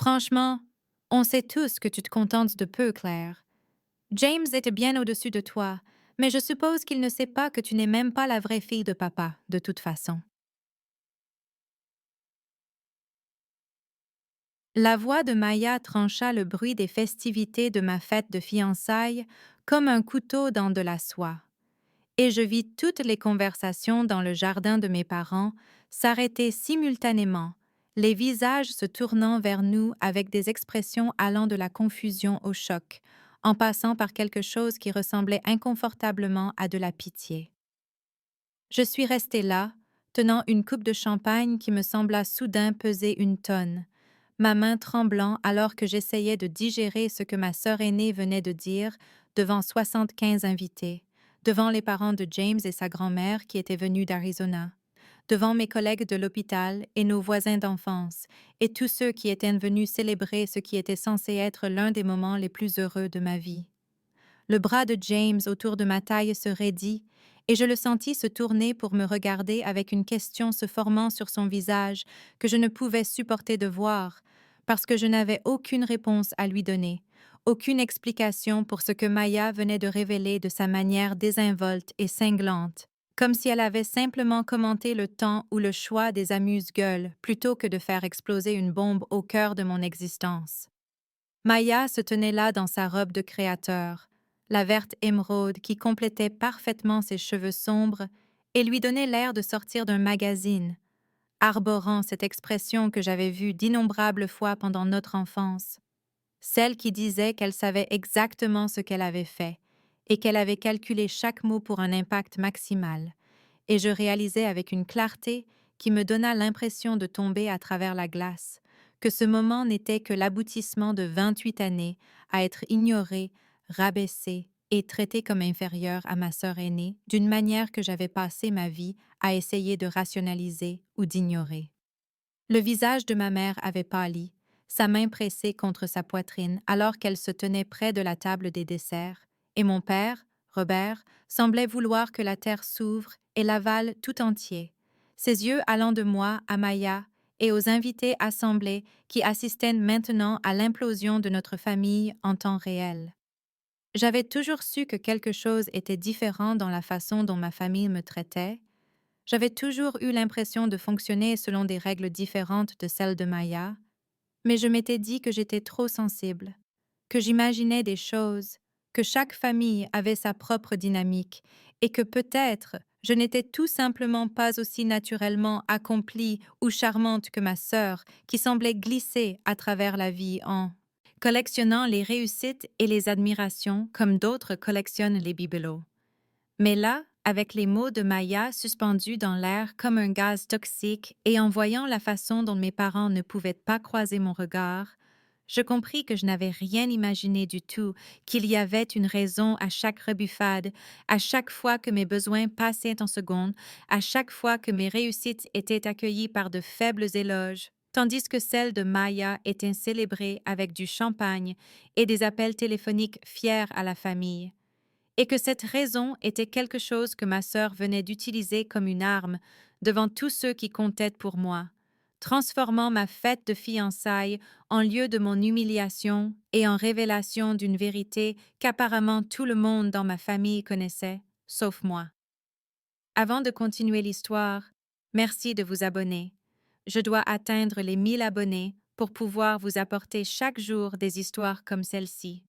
Franchement, on sait tous que tu te contentes de peu, Claire. James était bien au-dessus de toi, mais je suppose qu'il ne sait pas que tu n'es même pas la vraie fille de papa, de toute façon. La voix de Maya trancha le bruit des festivités de ma fête de fiançailles comme un couteau dans de la soie, et je vis toutes les conversations dans le jardin de mes parents s'arrêter simultanément, les visages se tournant vers nous avec des expressions allant de la confusion au choc, en passant par quelque chose qui ressemblait inconfortablement à de la pitié. Je suis restée là, tenant une coupe de champagne qui me sembla soudain peser une tonne, ma main tremblant alors que j'essayais de digérer ce que ma sœur aînée venait de dire devant 75 invités, devant les parents de James et sa grand-mère qui étaient venus d'Arizona, devant mes collègues de l'hôpital et nos voisins d'enfance, et tous ceux qui étaient venus célébrer ce qui était censé être l'un des moments les plus heureux de ma vie. Le bras de James autour de ma taille se raidit, et je le sentis se tourner pour me regarder avec une question se formant sur son visage que je ne pouvais supporter de voir, parce que je n'avais aucune réponse à lui donner, aucune explication pour ce que Maya venait de révéler de sa manière désinvolte et cinglante, comme si elle avait simplement commenté le temps ou le choix des amuse-gueules plutôt que de faire exploser une bombe au cœur de mon existence. Maya se tenait là dans sa robe de créateur, la verte émeraude qui complétait parfaitement ses cheveux sombres et lui donnait l'air de sortir d'un magazine, arborant cette expression que j'avais vue d'innombrables fois pendant notre enfance, celle qui disait qu'elle savait exactement ce qu'elle avait fait et qu'elle avait calculé chaque mot pour un impact maximal, et je réalisais avec une clarté qui me donna l'impression de tomber à travers la glace, que ce moment n'était que l'aboutissement de 28 années à être ignoré, rabaissé et traité comme inférieur à ma sœur aînée d'une manière que j'avais passé ma vie à essayer de rationaliser ou d'ignorer. Le visage de ma mère avait pâli, sa main pressée contre sa poitrine alors qu'elle se tenait près de la table des desserts, et mon père, Robert, semblait vouloir que la terre s'ouvre et l'avale tout entier, ses yeux allant de moi à Maya et aux invités assemblés qui assistaient maintenant à l'implosion de notre famille en temps réel. J'avais toujours su que quelque chose était différent dans la façon dont ma famille me traitait. J'avais toujours eu l'impression de fonctionner selon des règles différentes de celles de Maya, mais je m'étais dit que j'étais trop sensible, que j'imaginais des choses, que chaque famille avait sa propre dynamique et que peut-être je n'étais tout simplement pas aussi naturellement accomplie ou charmante que ma sœur qui semblait glisser à travers la vie en collectionnant les réussites et les admirations comme d'autres collectionnent les bibelots. Mais là, avec les mots de Maya suspendus dans l'air comme un gaz toxique et en voyant la façon dont mes parents ne pouvaient pas croiser mon regard, je compris que je n'avais rien imaginé du tout, qu'il y avait une raison à chaque rebuffade, à chaque fois que mes besoins passaient en seconde, à chaque fois que mes réussites étaient accueillies par de faibles éloges, tandis que celles de Maya étaient célébrées avec du champagne et des appels téléphoniques fiers à la famille, et que cette raison était quelque chose que ma sœur venait d'utiliser comme une arme devant tous ceux qui comptaient pour moi, transformant ma fête de fiançailles en lieu de mon humiliation et en révélation d'une vérité qu'apparemment tout le monde dans ma famille connaissait, sauf moi. Avant de continuer l'histoire, merci de vous abonner. Je dois atteindre les 1000 abonnés pour pouvoir vous apporter chaque jour des histoires comme celle-ci.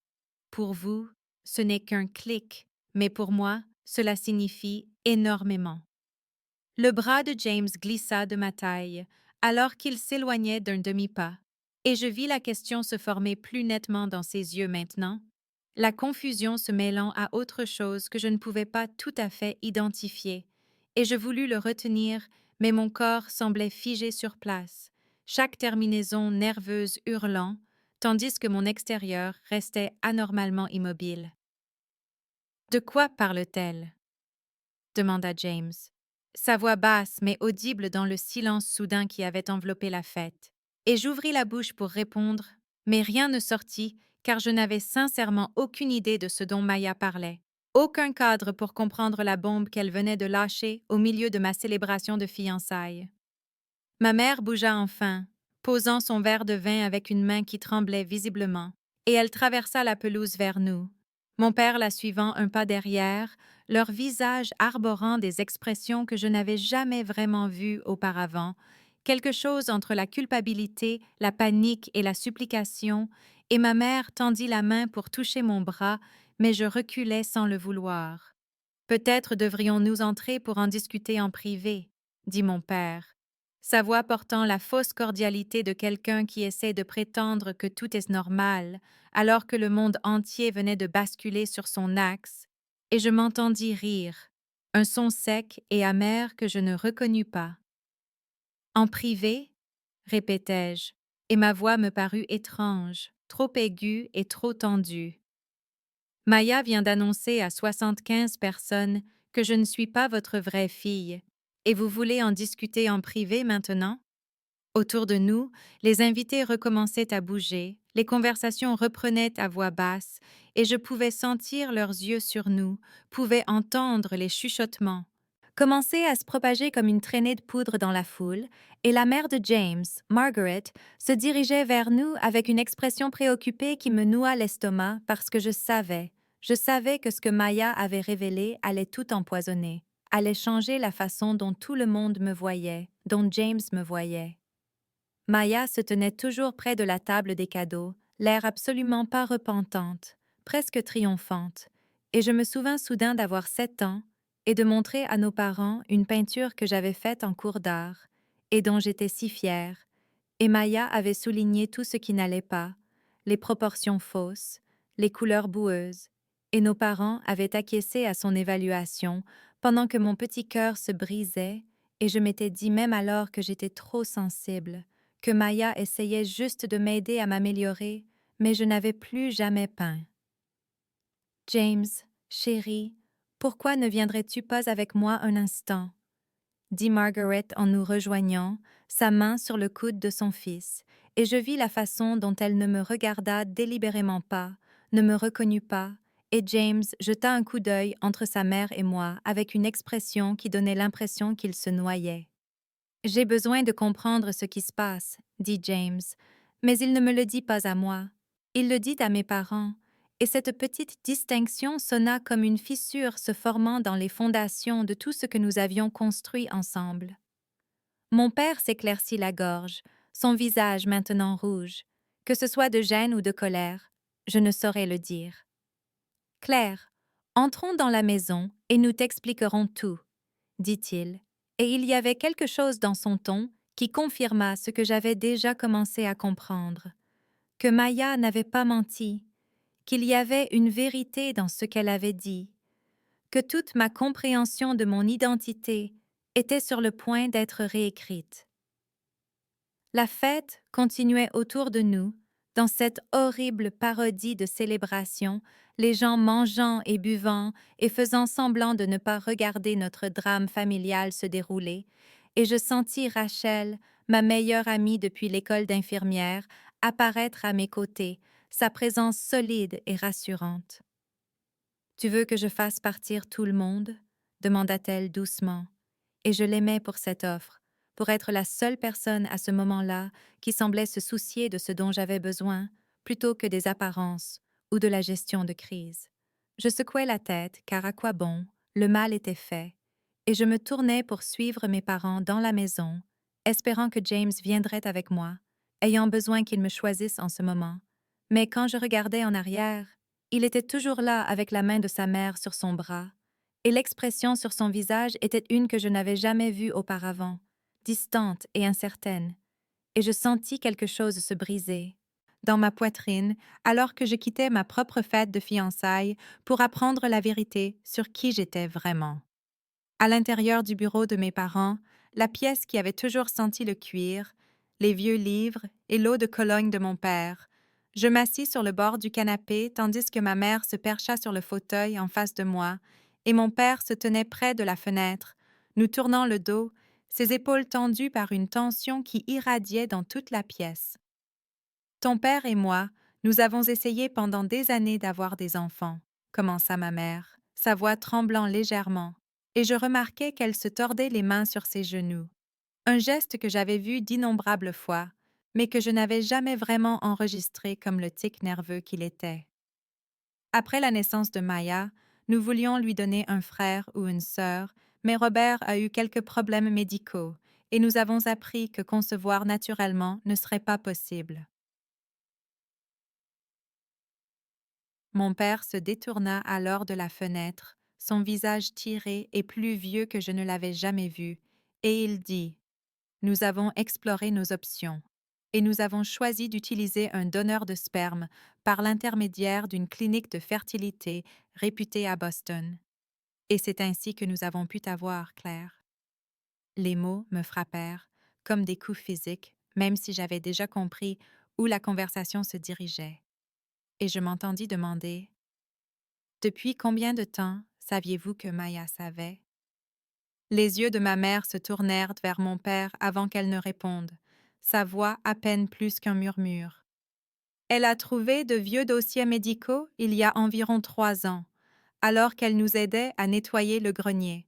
Pour vous, ce n'est qu'un clic, mais pour moi, cela signifie énormément. Le bras de James glissa de ma taille, alors qu'il s'éloignait d'un demi-pas, et je vis la question se former plus nettement dans ses yeux maintenant, la confusion se mêlant à autre chose que je ne pouvais pas tout à fait identifier, et je voulus le retenir, mais mon corps semblait figé sur place, chaque terminaison nerveuse hurlant, tandis que mon extérieur restait anormalement immobile. « De quoi parle-t-elle » demanda James, sa voix basse mais audible dans le silence soudain qui avait enveloppé la fête. Et j'ouvris la bouche pour répondre, mais rien ne sortit car je n'avais sincèrement aucune idée de ce dont Maya parlait. Aucun cadre pour comprendre la bombe qu'elle venait de lâcher au milieu de ma célébration de fiançailles. Ma mère bougea enfin, posant son verre de vin avec une main qui tremblait visiblement, et elle traversa la pelouse vers nous. Mon père la suivant un pas derrière, leur visage arborant des expressions que je n'avais jamais vraiment vues auparavant, quelque chose entre la culpabilité, la panique et la supplication, et ma mère tendit la main pour toucher mon bras, mais je reculai sans le vouloir. Peut-être devrions-nous entrer pour en discuter en privé, dit mon père, sa voix portant la fausse cordialité de quelqu'un qui essaie de prétendre que tout est normal, alors que le monde entier venait de basculer sur son axe, et je m'entendis rire, un son sec et amer que je ne reconnus pas. En privé, répétai-je, et ma voix me parut étrange, trop aiguë et trop tendue. Maya vient d'annoncer à 75 personnes que je ne suis pas votre vraie fille, et vous voulez en discuter en privé maintenant? Autour de nous, les invités recommençaient à bouger, les conversations reprenaient à voix basse, et je pouvais sentir leurs yeux sur nous, pouvais entendre les chuchotements. Commençaient à se propager comme une traînée de poudre dans la foule, et la mère de James, Margaret, se dirigeait vers nous avec une expression préoccupée qui me noua l'estomac parce que je savais que ce que Maya avait révélé allait tout empoisonner, allait changer la façon dont tout le monde me voyait, dont James me voyait. Maya se tenait toujours près de la table des cadeaux, l'air absolument pas repentante, presque triomphante, et je me souvins soudain d'avoir 7 ans et de montrer à nos parents une peinture que j'avais faite en cours d'art et dont j'étais si fière, et Maya avait souligné tout ce qui n'allait pas, les proportions fausses, les couleurs boueuses, et nos parents avaient acquiescé à son évaluation pendant que mon petit cœur se brisait et je m'étais dit même alors que j'étais trop sensible, que Maya essayait juste de m'aider à m'améliorer, mais je n'avais plus jamais peint. James, chéri, pourquoi ne viendrais-tu pas avec moi un instant? Dit Margaret en nous rejoignant, sa main sur le coude de son fils, et je vis la façon dont elle ne me regarda délibérément pas, ne me reconnut pas, et James jeta un coup d'œil entre sa mère et moi avec une expression qui donnait l'impression qu'il se noyait. J'ai besoin de comprendre ce qui se passe, dit James, mais il ne me le dit pas à moi. Il le dit à mes parents, et cette petite distinction sonna comme une fissure se formant dans les fondations de tout ce que nous avions construit ensemble. Mon père s'éclaircit la gorge, son visage maintenant rouge, que ce soit de gêne ou de colère, je ne saurais le dire. Claire, entrons dans la maison et nous t'expliquerons tout, dit-il, et il y avait quelque chose dans son ton qui confirma ce que j'avais déjà commencé à comprendre, que Maya n'avait pas menti, qu'il y avait une vérité dans ce qu'elle avait dit, que toute ma compréhension de mon identité était sur le point d'être réécrite. La fête continuait autour de nous, dans cette horrible parodie de célébration, les gens mangeant et buvant et faisant semblant de ne pas regarder notre drame familial se dérouler, et je sentis Rachel, ma meilleure amie depuis l'école d'infirmière, apparaître à mes côtés, sa présence solide et rassurante. « Tu veux que je fasse partir tout le monde ?» demanda-t-elle doucement, et je l'aimais pour cette offre, pour être la seule personne à ce moment-là qui semblait se soucier de ce dont j'avais besoin, plutôt que des apparences ou de la gestion de crise. Je secouai la tête, car à quoi bon, le mal était fait, et je me tournai pour suivre mes parents dans la maison, espérant que James viendrait avec moi, ayant besoin qu'il me choisisse en ce moment. Mais quand je regardais en arrière, il était toujours là avec la main de sa mère sur son bras, et l'expression sur son visage était une que je n'avais jamais vue auparavant, distante et incertaine, et je sentis quelque chose se briser dans ma poitrine alors que je quittais ma propre fête de fiançailles pour apprendre la vérité sur qui j'étais vraiment. À l'intérieur du bureau de mes parents, la pièce qui avait toujours senti le cuir, les vieux livres et l'eau de Cologne de mon père, je m'assis sur le bord du canapé tandis que ma mère se percha sur le fauteuil en face de moi et mon père se tenait près de la fenêtre, nous tournant le dos, ses épaules tendues par une tension qui irradiait dans toute la pièce. Ton père et moi, nous avons essayé pendant des années d'avoir des enfants, commença ma mère, sa voix tremblant légèrement, et je remarquai qu'elle se tordait les mains sur ses genoux. Un geste que j'avais vu d'innombrables fois, mais que je n'avais jamais vraiment enregistré comme le tic nerveux qu'il était. Après la naissance de Maya, nous voulions lui donner un frère ou une sœur, mais Robert a eu quelques problèmes médicaux et nous avons appris que concevoir naturellement ne serait pas possible. Mon père se détourna alors de la fenêtre, son visage tiré et plus vieux que je ne l'avais jamais vu, et il dit: Nous avons exploré nos options, et nous avons choisi d'utiliser un donneur de sperme par l'intermédiaire d'une clinique de fertilité réputée à Boston. Et c'est ainsi que nous avons pu t'avoir, Claire. Les mots me frappèrent, comme des coups physiques, même si j'avais déjà compris où la conversation se dirigeait. Et je m'entendis demander: Depuis combien de temps saviez-vous que Maya savait? Les yeux de ma mère se tournèrent vers mon père avant qu'elle ne réponde, sa voix à peine plus qu'un murmure. Elle a trouvé de vieux dossiers médicaux il y a environ 3 ans, alors qu'elle nous aidait à nettoyer le grenier,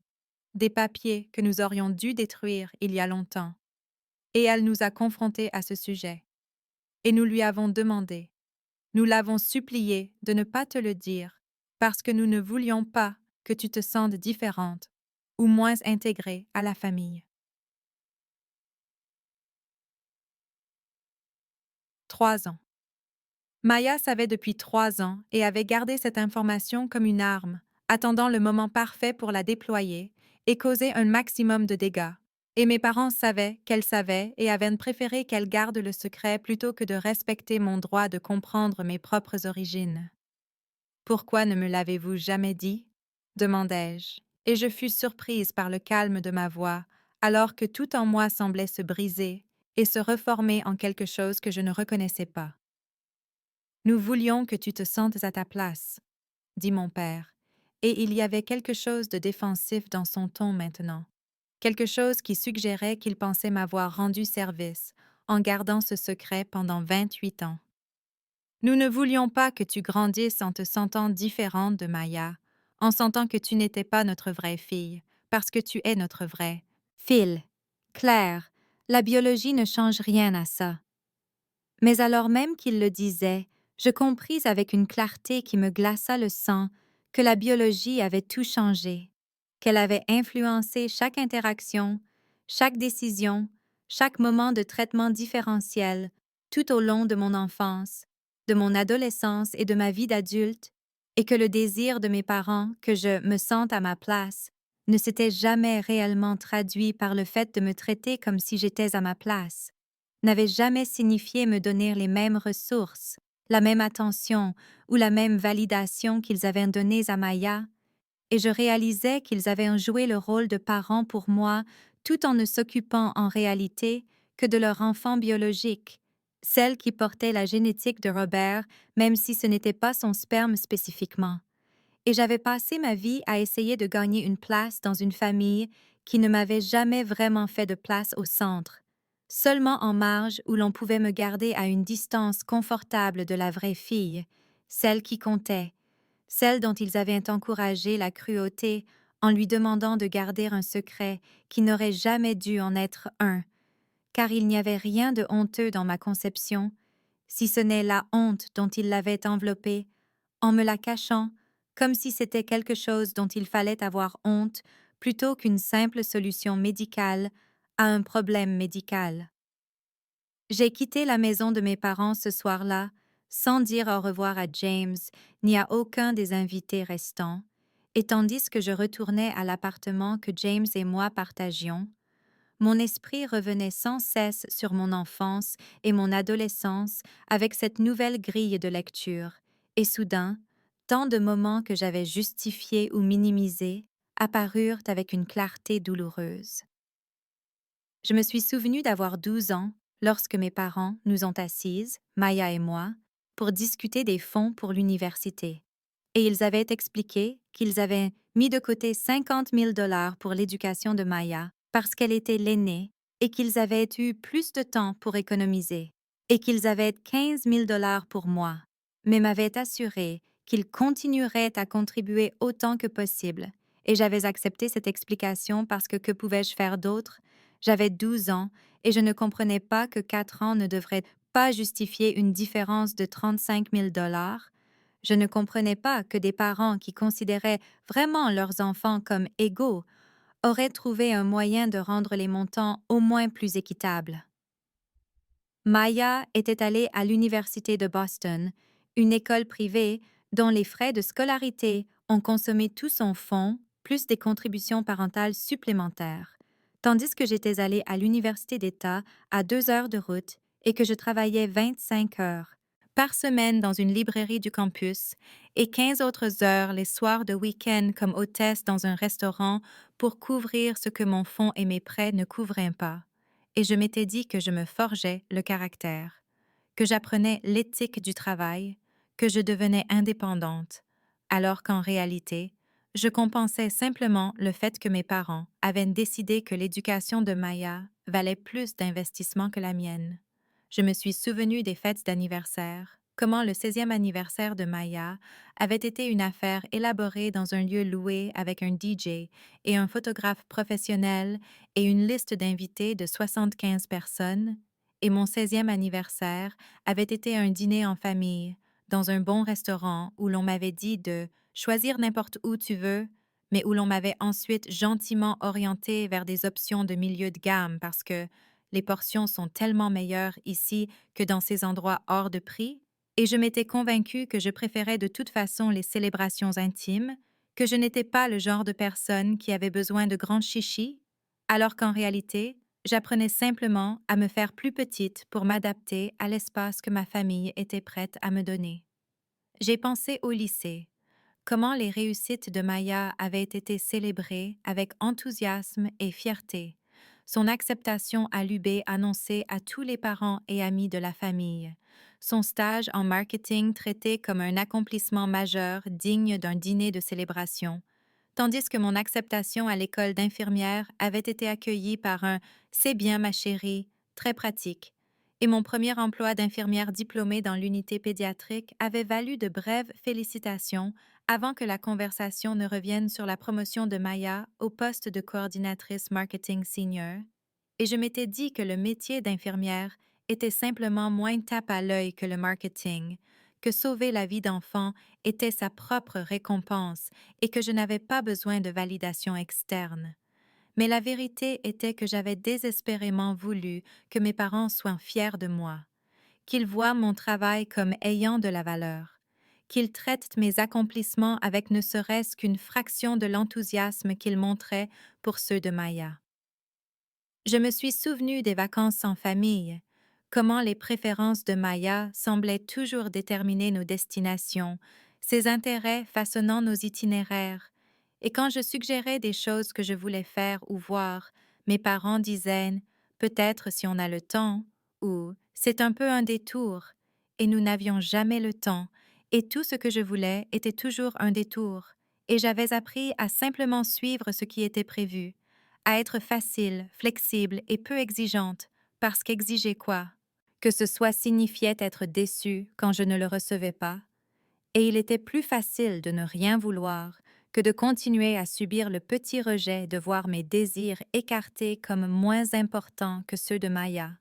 des papiers que nous aurions dû détruire il y a longtemps. Et elle nous a confrontés à ce sujet. Et nous lui avons demandé, nous l'avons supplié de ne pas te le dire, parce que nous ne voulions pas que tu te sentes différente ou moins intégrée à la famille. 3 ans. Maya savait depuis 3 ans et avait gardé cette information comme une arme, attendant le moment parfait pour la déployer et causer un maximum de dégâts. Et mes parents savaient qu'elle savait et avaient préféré qu'elle garde le secret plutôt que de respecter mon droit de comprendre mes propres origines. Pourquoi ne me l'avez-vous jamais dit? Demandai-je, et je fus surprise par le calme de ma voix, alors que tout en moi semblait se briser et se reformer en quelque chose que je ne reconnaissais pas. Nous voulions que tu te sentes à ta place, dit mon père, et il y avait quelque chose de défensif dans son ton maintenant, quelque chose qui suggérait qu'il pensait m'avoir rendu service en gardant ce secret pendant 28 ans. Nous ne voulions pas que tu grandisses en te sentant différente de Maya, en sentant que tu n'étais pas notre vraie fille, parce que tu es notre vraie. Phil, Claire, la biologie ne change rien à ça. Mais alors même qu'il le disait, je compris avec une clarté qui me glaça le sang que la biologie avait tout changé, qu'elle avait influencé chaque interaction, chaque décision, chaque moment de traitement différentiel, tout au long de mon enfance, de mon adolescence et de ma vie d'adulte, et que le désir de mes parents que je me sente à ma place ne s'était jamais réellement traduit par le fait de me traiter comme si j'étais à ma place, n'avait jamais signifié me donner les mêmes ressources, la même attention ou la même validation qu'ils avaient données à Maya, et je réalisais qu'ils avaient joué le rôle de parents pour moi tout en ne s'occupant en réalité que de leur enfant biologique, celle qui portait la génétique de Robert, même si ce n'était pas son sperme spécifiquement. Et j'avais passé ma vie à essayer de gagner une place dans une famille qui ne m'avait jamais vraiment fait de place au centre, seulement en marge où l'on pouvait me garder à une distance confortable de la vraie fille, celle qui comptait, celle dont ils avaient encouragé la cruauté en lui demandant de garder un secret qui n'aurait jamais dû en être un, car il n'y avait rien de honteux dans ma conception, si ce n'est la honte dont ils l'avaient enveloppée, en me la cachant, comme si c'était quelque chose dont il fallait avoir honte plutôt qu'une simple solution médicale à un problème médical. J'ai quitté la maison de mes parents ce soir-là, sans dire au revoir à James ni à aucun des invités restants, et tandis que je retournais à l'appartement que James et moi partagions, mon esprit revenait sans cesse sur mon enfance et mon adolescence avec cette nouvelle grille de lecture, et soudain, tant de moments que j'avais justifiés ou minimisés apparurent avec une clarté douloureuse. Je me suis souvenu d'avoir 12 ans lorsque mes parents nous ont assises, Maya et moi, pour discuter des fonds pour l'université. Et ils avaient expliqué qu'ils avaient mis de côté 50 000 $ pour l'éducation de Maya parce qu'elle était l'aînée et qu'ils avaient eu plus de temps pour économiser et qu'ils avaient 15 000 $ pour moi, mais m'avaient assuré qu'ils continueraient à contribuer autant que possible. Et j'avais accepté cette explication parce que pouvais-je faire d'autre? J'avais 12 ans et je ne comprenais pas que 4 ans ne devraient pas justifier une différence de 35 000 dollars. Je ne comprenais pas que des parents qui considéraient vraiment leurs enfants comme égaux auraient trouvé un moyen de rendre les montants au moins plus équitables. Maya était allée à l'Université de Boston, une école privée dont les frais de scolarité ont consommé tout son fonds, plus des contributions parentales supplémentaires, tandis que j'étais allée à l'Université d'État à 2 heures de route et que je travaillais 25 heures par semaine dans une librairie du campus et 15 autres heures les soirs de week-end comme hôtesse dans un restaurant pour couvrir ce que mon fonds et mes prêts ne couvraient pas. Et je m'étais dit que je me forgeais le caractère, que j'apprenais l'éthique du travail, que je devenais indépendante, alors qu'en réalité, je compensais simplement le fait que mes parents avaient décidé que l'éducation de Maya valait plus d'investissement que la mienne. Je me suis souvenu des fêtes d'anniversaire, comment le 16e anniversaire de Maya avait été une affaire élaborée dans un lieu loué avec un DJ et un photographe professionnel et une liste d'invités de 75 personnes, et mon 16e anniversaire avait été un dîner en famille, dans un bon restaurant où l'on m'avait dit de choisir n'importe où tu veux, mais où l'on m'avait ensuite gentiment orienté vers des options de milieu de gamme parce que les portions sont tellement meilleures ici que dans ces endroits hors de prix, et je m'étais convaincue que je préférais de toute façon les célébrations intimes, que je n'étais pas le genre de personne qui avait besoin de grands chichis, alors qu'en réalité, j'apprenais simplement à me faire plus petite pour m'adapter à l'espace que ma famille était prête à me donner. J'ai pensé au lycée, comment les réussites de Maya avaient été célébrées avec enthousiasme et fierté, son acceptation à l'UB annoncée à tous les parents et amis de la famille, son stage en marketing traité comme un accomplissement majeur digne d'un dîner de célébration, tandis que mon acceptation à l'école d'infirmière avait été accueillie par un C'est bien, ma chérie, très pratique, et mon premier emploi d'infirmière diplômée dans l'unité pédiatrique avait valu de brèves félicitations avant que la conversation ne revienne sur la promotion de Maya au poste de coordinatrice marketing senior, et je m'étais dit que le métier d'infirmière était simplement moins tape à l'œil que le marketing, que sauver la vie d'enfant était sa propre récompense et que je n'avais pas besoin de validation externe. Mais la vérité était que j'avais désespérément voulu que mes parents soient fiers de moi, qu'ils voient mon travail comme ayant de la valeur, qu'ils traitent mes accomplissements avec ne serait-ce qu'une fraction de l'enthousiasme qu'ils montraient pour ceux de Maya. Je me suis souvenu des vacances en famille, comment les préférences de Maya semblaient toujours déterminer nos destinations, ses intérêts façonnant nos itinéraires, et quand je suggérais des choses que je voulais faire ou voir, mes parents disaient peut-être si on a le temps, ou c'est un peu un détour, et nous n'avions jamais le temps, et tout ce que je voulais était toujours un détour, et j'avais appris à simplement suivre ce qui était prévu, à être facile, flexible et peu exigeante, parce qu'exiger quoi? Que ce soit signifiait être déçue quand je ne le recevais pas, et il était plus facile de ne rien vouloir que de continuer à subir le petit rejet de voir mes désirs écartés comme moins importants que ceux de Maya.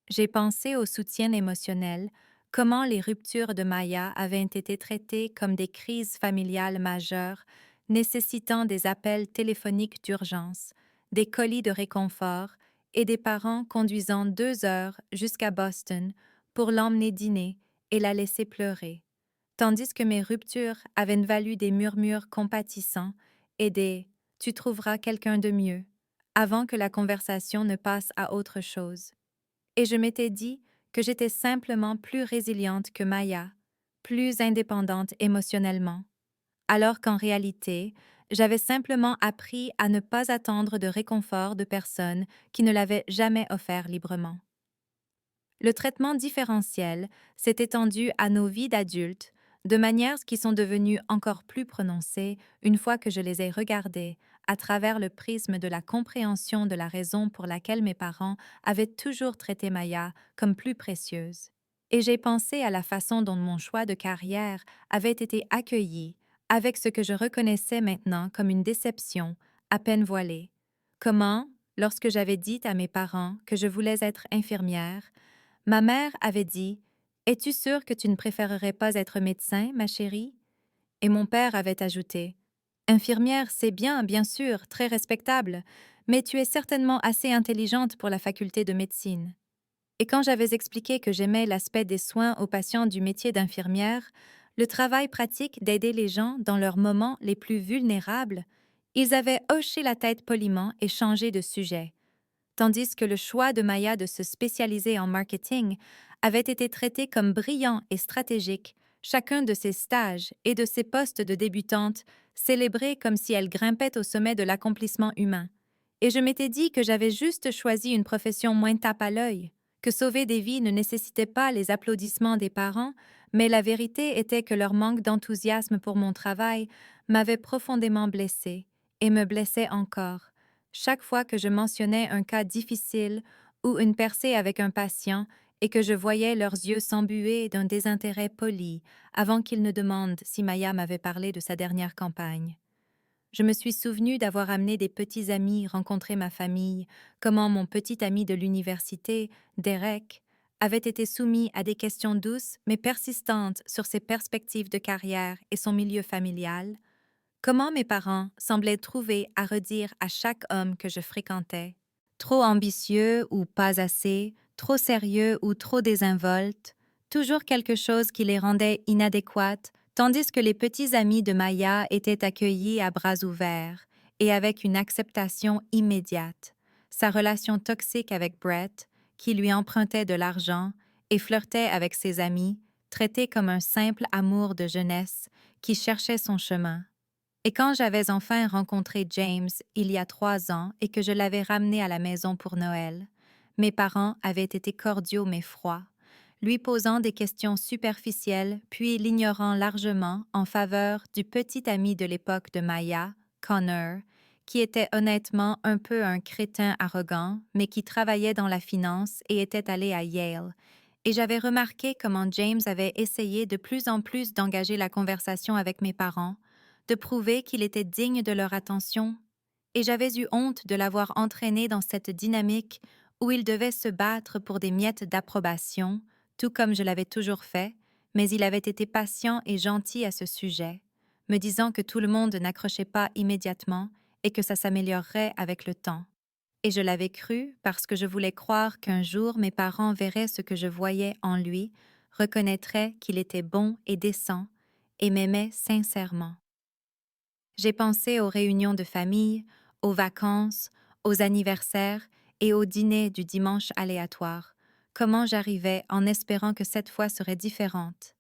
J'ai pensé au soutien émotionnel, comment les ruptures de Maya avaient été traitées comme des crises familiales majeures, nécessitant des appels téléphoniques d'urgence, des colis de réconfort et des parents conduisant 2 heures jusqu'à Boston pour l'emmener dîner et la laisser pleurer, tandis que mes ruptures avaient valu des murmures compatissants et des Tu trouveras quelqu'un de mieux, avant que la conversation ne passe à autre chose. Et je m'étais dit que j'étais simplement plus résiliente que Maya, plus indépendante émotionnellement, alors qu'en réalité, j'avais simplement appris à ne pas attendre de réconfort de personnes qui ne l'avaient jamais offert librement. Le traitement différentiel s'est étendu à nos vies d'adultes, de manières qui sont devenues encore plus prononcées une fois que je les ai regardées à travers le prisme de la compréhension de la raison pour laquelle mes parents avaient toujours traité Maya comme plus précieuse. Et j'ai pensé à la façon dont mon choix de carrière avait été accueilli avec ce que je reconnaissais maintenant comme une déception, à peine voilée. Comment, Lorsque j'avais dit à mes parents que je voulais être infirmière, ma mère avait dit: Es-tu sûre que tu ne préférerais pas être médecin, ma chérie? Et mon père avait ajouté: Infirmière, c'est bien, bien sûr, très respectable, mais tu es certainement assez intelligente pour la faculté de médecine. Et quand j'avais expliqué que j'aimais l'aspect des soins aux patients du métier d'infirmière, le travail pratique d'aider les gens dans leurs moments les plus vulnérables, ils avaient hoché la tête poliment et changé de sujet, tandis que le choix de Maya de se spécialiser en marketing avait été traité comme brillant et stratégique, chacun de ses stages et de ses postes de débutante célébrés comme si elle grimpait au sommet de l'accomplissement humain. Et je m'étais dit que j'avais juste choisi une profession moins tape à l'œil, que sauver des vies ne nécessitait pas les applaudissements des parents, mais la vérité était que leur manque d'enthousiasme pour mon travail m'avait profondément blessée et me blessait encore. Chaque fois que je mentionnais un cas difficile ou une percée avec un patient et que je voyais leurs yeux s'embuer d'un désintérêt poli avant qu'ils ne demandent si Maya m'avait parlé de sa dernière campagne. Je me suis souvenu d'avoir amené des petits amis rencontrer ma famille, comment mon petit ami de l'université, Derek, avait été soumis à des questions douces mais persistantes sur ses perspectives de carrière et son milieu familial, comment mes parents semblaient trouver à redire à chaque homme que je fréquentais. Trop ambitieux ou pas assez, trop sérieux ou trop désinvolte, toujours quelque chose qui les rendait inadéquates, tandis que les petits amis de Maya étaient accueillis à bras ouverts et avec une acceptation immédiate. Sa relation toxique avec Brett, qui lui empruntait de l'argent et flirtait avec ses amis, traité comme un simple amour de jeunesse qui cherchait son chemin. Et quand j'avais enfin rencontré James il y a 3 ans et que je l'avais ramené à la maison pour Noël, mes parents avaient été cordiaux mais froids, lui posant des questions superficielles puis l'ignorant largement en faveur du petit ami de l'époque de Maya, Connor, qui était honnêtement un peu un crétin arrogant, mais qui travaillait dans la finance et était allé à Yale. Et j'avais remarqué comment James avait essayé de plus en plus d'engager la conversation avec mes parents, de prouver qu'il était digne de leur attention, et j'avais eu honte de l'avoir entraîné dans cette dynamique où il devait se battre pour des miettes d'approbation, tout comme je l'avais toujours fait, mais il avait été patient et gentil à ce sujet, me disant que tout le monde n'accrochait pas immédiatement et que ça s'améliorerait avec le temps. Et je l'avais cru parce que je voulais croire qu'un jour mes parents verraient ce que je voyais en lui, reconnaîtraient qu'il était bon et décent, et m'aimaient sincèrement. J'ai pensé aux réunions de famille, aux vacances, aux anniversaires et aux dîners du dimanche aléatoire, comment j'arrivais en espérant que cette fois serait différente.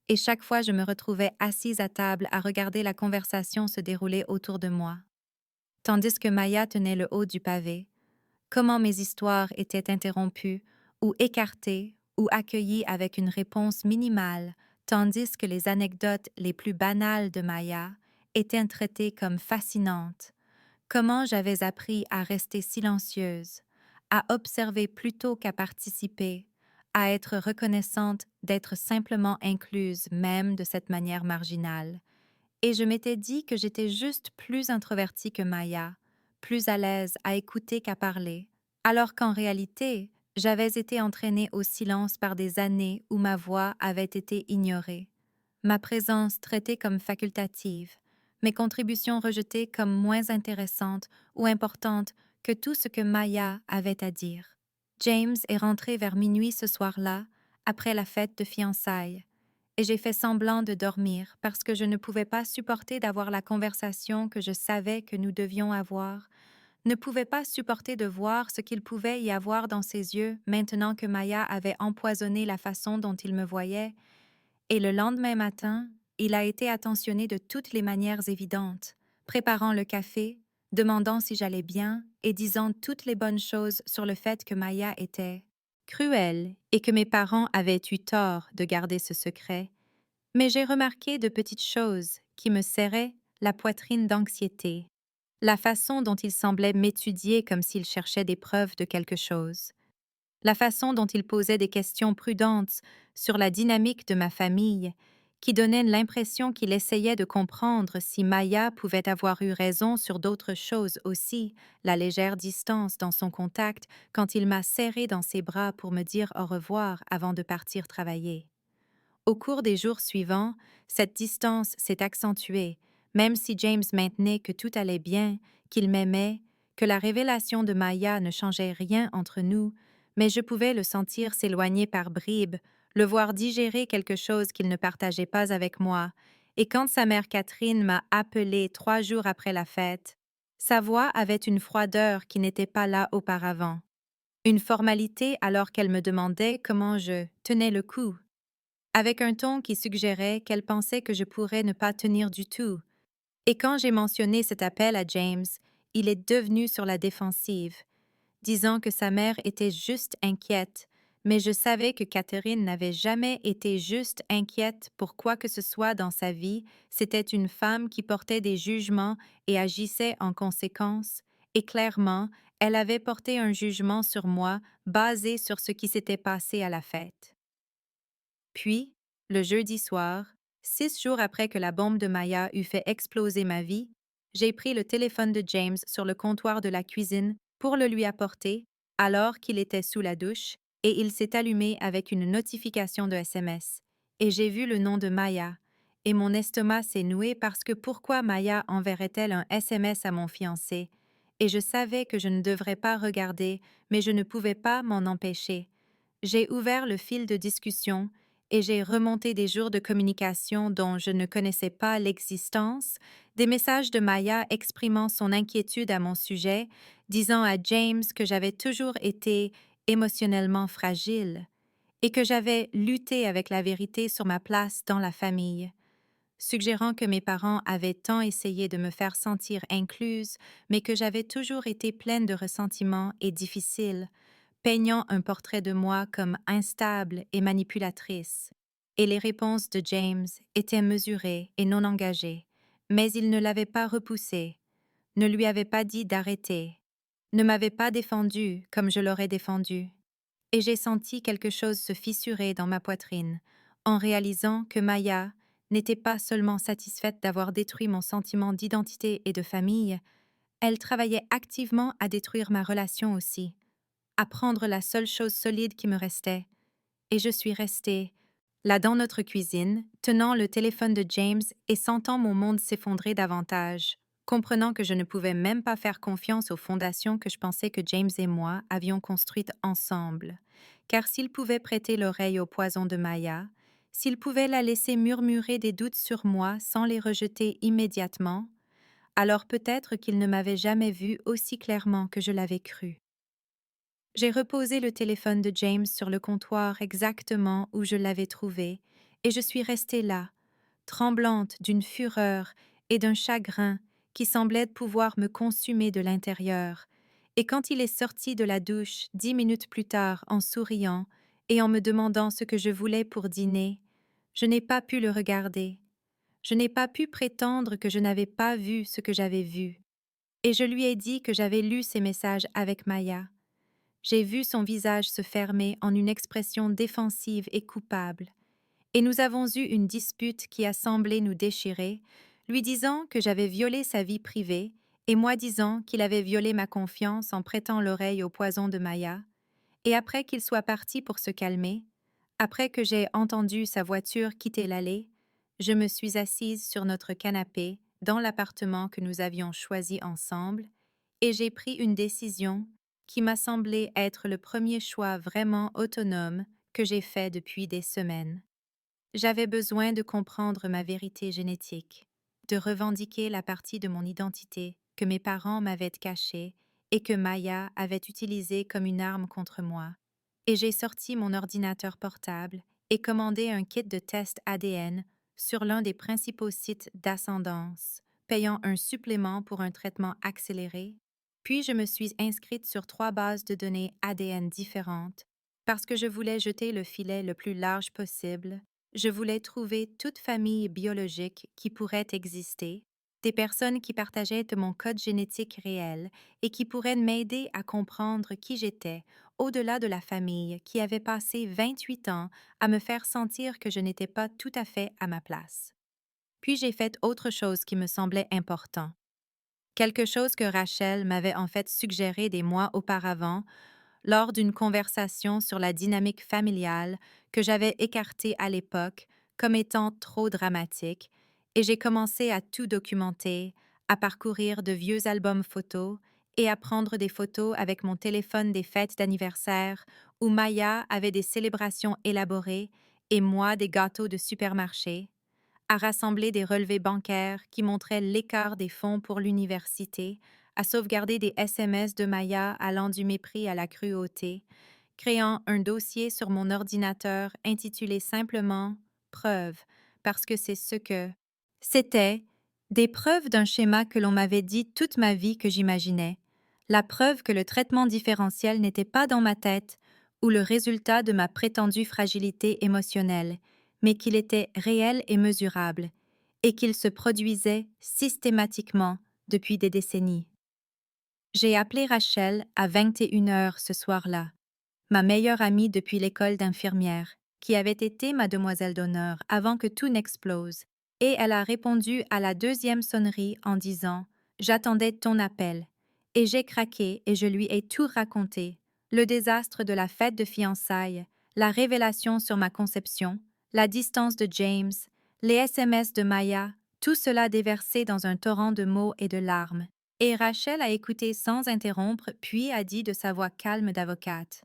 Et chaque fois je me retrouvais assise à table à regarder la conversation se dérouler autour de moi. Tandis que Maya tenait le haut du pavé, comment mes histoires étaient interrompues ou écartées ou accueillies avec une réponse minimale, tandis que les anecdotes les plus banales de Maya étaient traitées comme fascinantes. Comment j'avais appris à rester silencieuse, à observer plutôt qu'à participer, à être reconnaissante d'être simplement incluse même de cette manière marginale. Et je m'étais dit que j'étais juste plus introvertie que Maya, plus à l'aise à écouter qu'à parler, alors qu'en réalité, j'avais été entraînée au silence par des années où ma voix avait été ignorée, ma présence traitée comme facultative, mes contributions rejetées comme moins intéressantes ou importantes que tout ce que Maya avait à dire. James est rentré vers minuit ce soir-là, après la fête de fiançailles, et j'ai fait semblant de dormir parce que je ne pouvais pas supporter d'avoir la conversation que je savais que nous devions avoir, ne pouvais pas supporter de voir ce qu'il pouvait y avoir dans ses yeux maintenant que Maya avait empoisonné la façon dont il me voyait, et le lendemain matin, il a été attentionné de toutes les manières évidentes, préparant le café, demandant si j'allais bien et disant toutes les bonnes choses sur le fait que Maya était cruelle et que mes parents avaient eu tort de garder ce secret. Mais j'ai remarqué de petites choses qui me serraient la poitrine d'anxiété, la façon dont il semblait m'étudier comme s'il cherchait des preuves de quelque chose, la façon dont il posait des questions prudentes sur la dynamique de ma famille, qui donnait l'impression qu'il essayait de comprendre si Maya pouvait avoir eu raison sur d'autres choses aussi, la légère distance dans son contact quand il m'a serré dans ses bras pour me dire au revoir avant de partir travailler. Au cours des jours suivants, cette distance s'est accentuée, même si James maintenait que tout allait bien, qu'il m'aimait, que la révélation de Maya ne changeait rien entre nous, mais je pouvais le sentir s'éloigner par bribes, le voir digérer quelque chose qu'il ne partageait pas avec moi, et quand sa mère Catherine m'a appelé 3 jours après la fête, sa voix avait une froideur qui n'était pas là auparavant. Une formalité alors qu'elle me demandait comment je tenais le coup avec un ton qui suggérait qu'elle pensait que je pourrais ne pas tenir du tout. Et quand j'ai mentionné cet appel à James, il est devenu sur la défensive, disant que sa mère était juste inquiète, mais je savais que Catherine n'avait jamais été juste inquiète pour quoi que ce soit dans sa vie, c'était une femme qui portait des jugements et agissait en conséquence, et clairement, elle avait porté un jugement sur moi basé sur ce qui s'était passé à la fête. Puis, le jeudi soir, 6 jours après que la bombe de Maya eut fait exploser ma vie, j'ai pris le téléphone de James sur le comptoir de la cuisine pour le lui apporter, alors qu'il était sous la douche, et il s'est allumé avec une notification de SMS. Et j'ai vu le nom de Maya, et mon estomac s'est noué parce que pourquoi Maya enverrait-elle un SMS à mon fiancé? Et je savais que je ne devrais pas regarder, mais je ne pouvais pas m'en empêcher. J'ai ouvert le fil de discussion et j'ai remonté des jours de communication dont je ne connaissais pas l'existence, des messages de Maya exprimant son inquiétude à mon sujet, disant à James que j'avais toujours été émotionnellement fragile et que j'avais lutté avec la vérité sur ma place dans la famille, suggérant que mes parents avaient tant essayé de me faire sentir incluse, mais que j'avais toujours été pleine de ressentiment et difficile, peignant un portrait de moi comme instable et manipulatrice. Et les réponses de James étaient mesurées et non engagées, mais il ne l'avait pas repoussé, ne lui avait pas dit d'arrêter, ne m'avait pas défendu comme je l'aurais défendu. Et j'ai senti quelque chose se fissurer dans ma poitrine, en réalisant que Maya n'était pas seulement satisfaite d'avoir détruit mon sentiment d'identité et de famille, elle travaillait activement à détruire ma relation aussi, à prendre la seule chose solide qui me restait. Et je suis restée, là dans notre cuisine, tenant le téléphone de James et sentant mon monde s'effondrer davantage, comprenant que je ne pouvais même pas faire confiance aux fondations que je pensais que James et moi avions construites ensemble. Car s'il pouvait prêter l'oreille au poison de Maya, s'il pouvait la laisser murmurer des doutes sur moi sans les rejeter immédiatement, alors peut-être qu'il ne m'avait jamais vue aussi clairement que je l'avais cru. J'ai reposé le téléphone de James sur le comptoir exactement où je l'avais trouvé, et je suis restée là, tremblante d'une fureur et d'un chagrin qui semblaient pouvoir me consumer de l'intérieur. Et quand il est sorti de la douche 10 minutes plus tard en souriant et en me demandant ce que je voulais pour dîner, je n'ai pas pu le regarder. Je n'ai pas pu prétendre que je n'avais pas vu ce que j'avais vu. Et je lui ai dit que j'avais lu ces messages avec Maya. J'ai vu son visage se fermer en une expression défensive et coupable, et nous avons eu une dispute qui a semblé nous déchirer, lui disant que j'avais violé sa vie privée, et moi disant qu'il avait violé ma confiance en prêtant l'oreille au poison de Maya, et après qu'il soit parti pour se calmer, après que j'ai entendu sa voiture quitter l'allée, je me suis assise sur notre canapé dans l'appartement que nous avions choisi ensemble, et j'ai pris une décision qui m'a semblé être le premier choix vraiment autonome que j'ai fait depuis des semaines. J'avais besoin de comprendre ma vérité génétique, de revendiquer la partie de mon identité que mes parents m'avaient cachée et que Maya avait utilisée comme une arme contre moi. Et j'ai sorti mon ordinateur portable et commandé un kit de test ADN sur l'un des principaux sites d'ascendance, payant un supplément pour un traitement accéléré. Puis je me suis inscrite sur 3 bases de données ADN différentes parce que je voulais jeter le filet le plus large possible. Je voulais trouver toute famille biologique qui pourrait exister, des personnes qui partageaient de mon code génétique réel et qui pourraient m'aider à comprendre qui j'étais au-delà de la famille qui avait passé 28 ans à me faire sentir que je n'étais pas tout à fait à ma place. Puis j'ai fait autre chose qui me semblait important. Quelque chose que Rachel m'avait en fait suggéré des mois auparavant lors d'une conversation sur la dynamique familiale que j'avais écartée à l'époque comme étant trop dramatique, et j'ai commencé à tout documenter, à parcourir de vieux albums photos et à prendre des photos avec mon téléphone des fêtes d'anniversaire où Maya avait des célébrations élaborées et moi des gâteaux de supermarché, à rassembler des relevés bancaires qui montraient l'écart des fonds pour l'université, à sauvegarder des SMS de Maya allant du mépris à la cruauté, créant un dossier sur mon ordinateur intitulé simplement Preuves, parce que c'est ce que c'était, des preuves d'un schéma que l'on m'avait dit toute ma vie que j'imaginais, la preuve que le traitement différentiel n'était pas dans ma tête ou le résultat de ma prétendue fragilité émotionnelle, mais qu'il était réel et mesurable, et qu'il se produisait systématiquement depuis des décennies. J'ai appelé Rachel à 21 heures ce soir-là, ma meilleure amie depuis l'école d'infirmière, qui avait été ma demoiselle d'honneur avant que tout n'explose, et elle a répondu à la deuxième sonnerie en disant « J'attendais ton appel ». Et j'ai craqué et je lui ai tout raconté, le désastre de la fête de fiançailles, la révélation sur ma conception, la distance de James, les SMS de Maya, tout cela déversé dans un torrent de mots et de larmes. Et Rachel a écouté sans interrompre, puis a dit de sa voix calme d'avocate.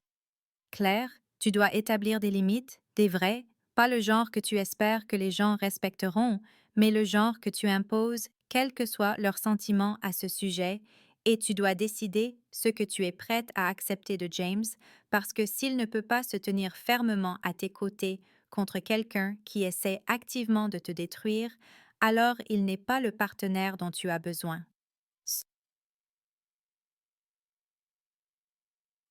Claire, tu dois établir des limites, des vraies, pas le genre que tu espères que les gens respecteront, mais le genre que tu imposes, quels que soient leurs sentiments à ce sujet, et tu dois décider ce que tu es prête à accepter de James, parce que s'il ne peut pas se tenir fermement à tes côtés contre quelqu'un qui essaie activement de te détruire, alors il n'est pas le partenaire dont tu as besoin.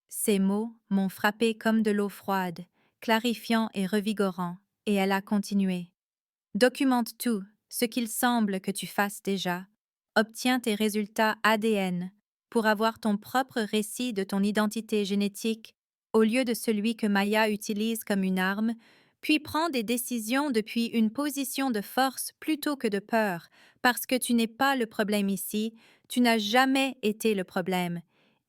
Ces mots m'ont frappé comme de l'eau froide, clarifiant et revigorant, et elle a continué. Documente tout, ce qu'il semble que tu fasses déjà. Obtiens tes résultats ADN pour avoir ton propre récit de ton identité génétique au lieu de celui que Maya utilise comme une arme, puis prends des décisions depuis une position de force plutôt que de peur, parce que tu n'es pas le problème ici, tu n'as jamais été le problème,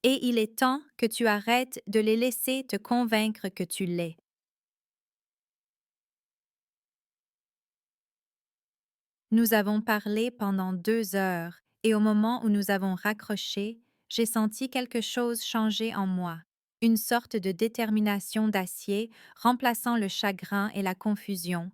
et il est temps que tu arrêtes de les laisser te convaincre que tu l'es. Nous avons parlé pendant 2 heures, et au moment où nous avons raccroché, j'ai senti quelque chose changer en moi, une sorte de détermination d'acier remplaçant le chagrin et la confusion,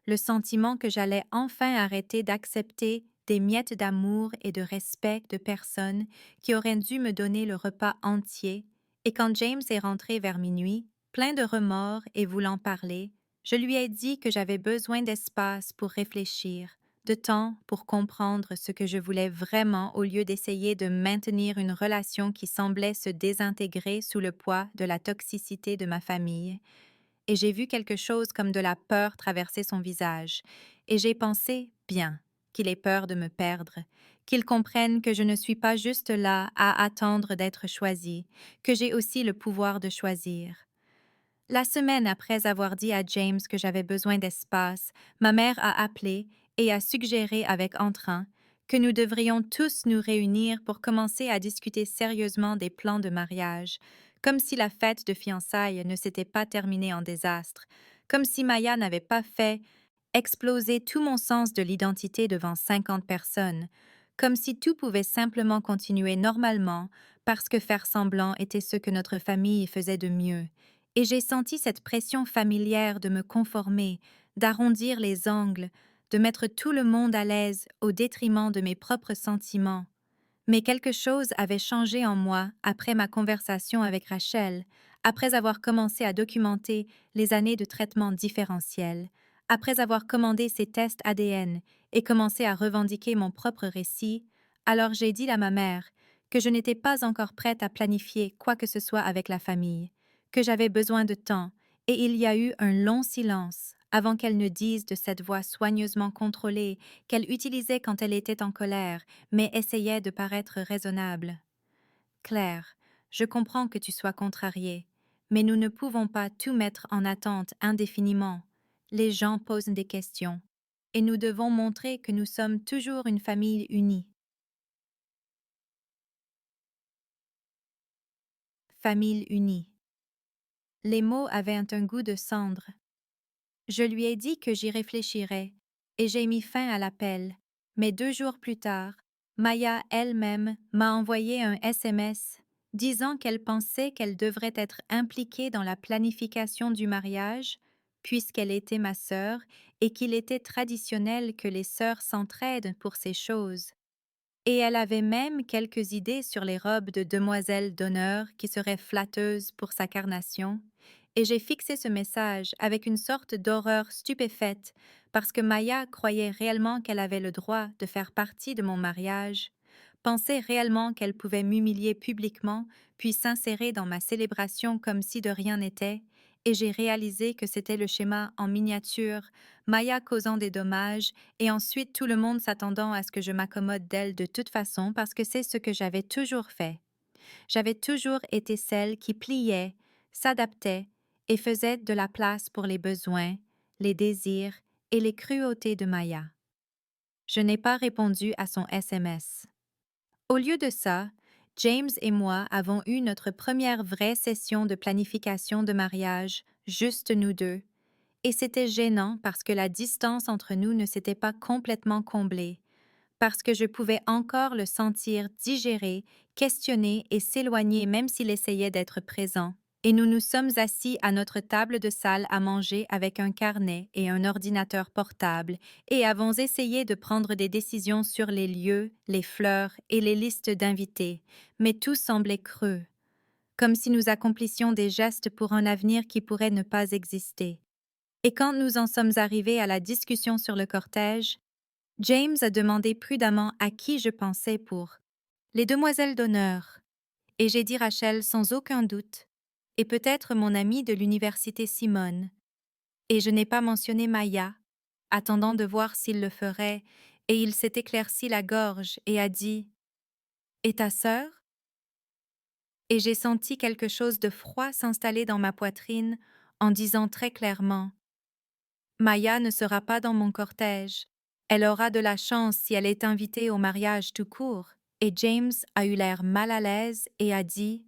le sentiment que j'allais enfin arrêter d'accepter des miettes d'amour et de respect de personnes qui auraient dû me donner le repas entier, et quand James est rentré vers minuit, plein de remords et voulant parler, je lui ai dit que j'avais besoin d'espace pour réfléchir, de temps pour comprendre ce que je voulais vraiment au lieu d'essayer de maintenir une relation qui semblait se désintégrer sous le poids de la toxicité de ma famille. Et j'ai vu quelque chose comme de la peur traverser son visage. Et j'ai pensé, bien, qu'il ait peur de me perdre, qu'il comprenne que je ne suis pas juste là à attendre d'être choisie, que j'ai aussi le pouvoir de choisir. La semaine après avoir dit à James que j'avais besoin d'espace, ma mère a appelé et a suggéré avec entrain que nous devrions tous nous réunir pour commencer à discuter sérieusement des plans de mariage, comme si la fête de fiançailles ne s'était pas terminée en désastre, comme si Maya n'avait pas fait exploser tout mon sens de l'identité devant 50 personnes, comme si tout pouvait simplement continuer normalement parce que faire semblant était ce que notre famille faisait de mieux. Et j'ai senti cette pression familière de me conformer, d'arrondir les angles, de mettre tout le monde à l'aise au détriment de mes propres sentiments. Mais quelque chose avait changé en moi après ma conversation avec Rachel, après avoir commencé à documenter les années de traitement différentiel, après avoir commandé ces tests ADN et commencé à revendiquer mon propre récit, alors j'ai dit à ma mère que je n'étais pas encore prête à planifier quoi que ce soit avec la famille, que j'avais besoin de temps, et il y a eu un long silence avant qu'elle ne dise de cette voix soigneusement contrôlée qu'elle utilisait quand elle était en colère, mais essayait de paraître raisonnable. Claire, je comprends que tu sois contrariée, Mais nous ne pouvons pas tout mettre en attente indéfiniment. Les gens posent des questions. Et nous devons montrer que nous sommes toujours une famille unie. Famille unie. Les mots avaient un goût de cendre. Je lui ai dit que j'y réfléchirais, et j'ai mis fin à l'appel. Mais 2 jours plus tard, Maya elle-même m'a envoyé un SMS disant qu'elle pensait qu'elle devrait être impliquée dans la planification du mariage, puisqu'elle était ma sœur, et qu'il était traditionnel que les sœurs s'entraident pour ces choses. Et elle avait même quelques idées sur les robes de demoiselle d'honneur qui seraient flatteuses pour sa carnation, et j'ai fixé ce message avec une sorte d'horreur stupéfaite, parce que Maya croyait réellement qu'elle avait le droit de faire partie de mon mariage, pensait réellement qu'elle pouvait m'humilier publiquement, puis s'insérer dans ma célébration comme si de rien n'était, et j'ai réalisé que c'était le schéma en miniature, Maya causant des dommages, et ensuite tout le monde s'attendant à ce que je m'accommode d'elle de toute façon parce que c'est ce que j'avais toujours fait. J'avais toujours été celle qui pliait, s'adaptait et faisait de la place pour les besoins, les désirs et les cruautés de Maya. Je n'ai pas répondu à son SMS. Au lieu de ça, James et moi avons eu notre première vraie session de planification de mariage, juste nous deux, et c'était gênant parce que la distance entre nous ne s'était pas complètement comblée, parce que je pouvais encore le sentir digérer, questionner et s'éloigner même s'il essayait d'être présent. Et nous nous sommes assis à notre table de salle à manger avec un carnet et un ordinateur portable et avons essayé de prendre des décisions sur les lieux, les fleurs et les listes d'invités, mais tout semblait creux, comme si nous accomplissions des gestes pour un avenir qui pourrait ne pas exister. Et quand nous en sommes arrivés à la discussion sur le cortège, James a demandé prudemment à qui je pensais pour les demoiselles d'honneur, et j'ai dit Rachel sans aucun doute, et peut-être mon amie de l'université Simone, et je n'ai pas mentionné Maya, attendant de voir s'il le ferait, et il s'est éclairci la gorge et a dit « Et ta sœur ?» Et j'ai senti quelque chose de froid s'installer dans ma poitrine en disant très clairement « Maya ne sera pas dans mon cortège. Elle aura de la chance si elle est invitée au mariage tout court. » Et James a eu l'air mal à l'aise et a dit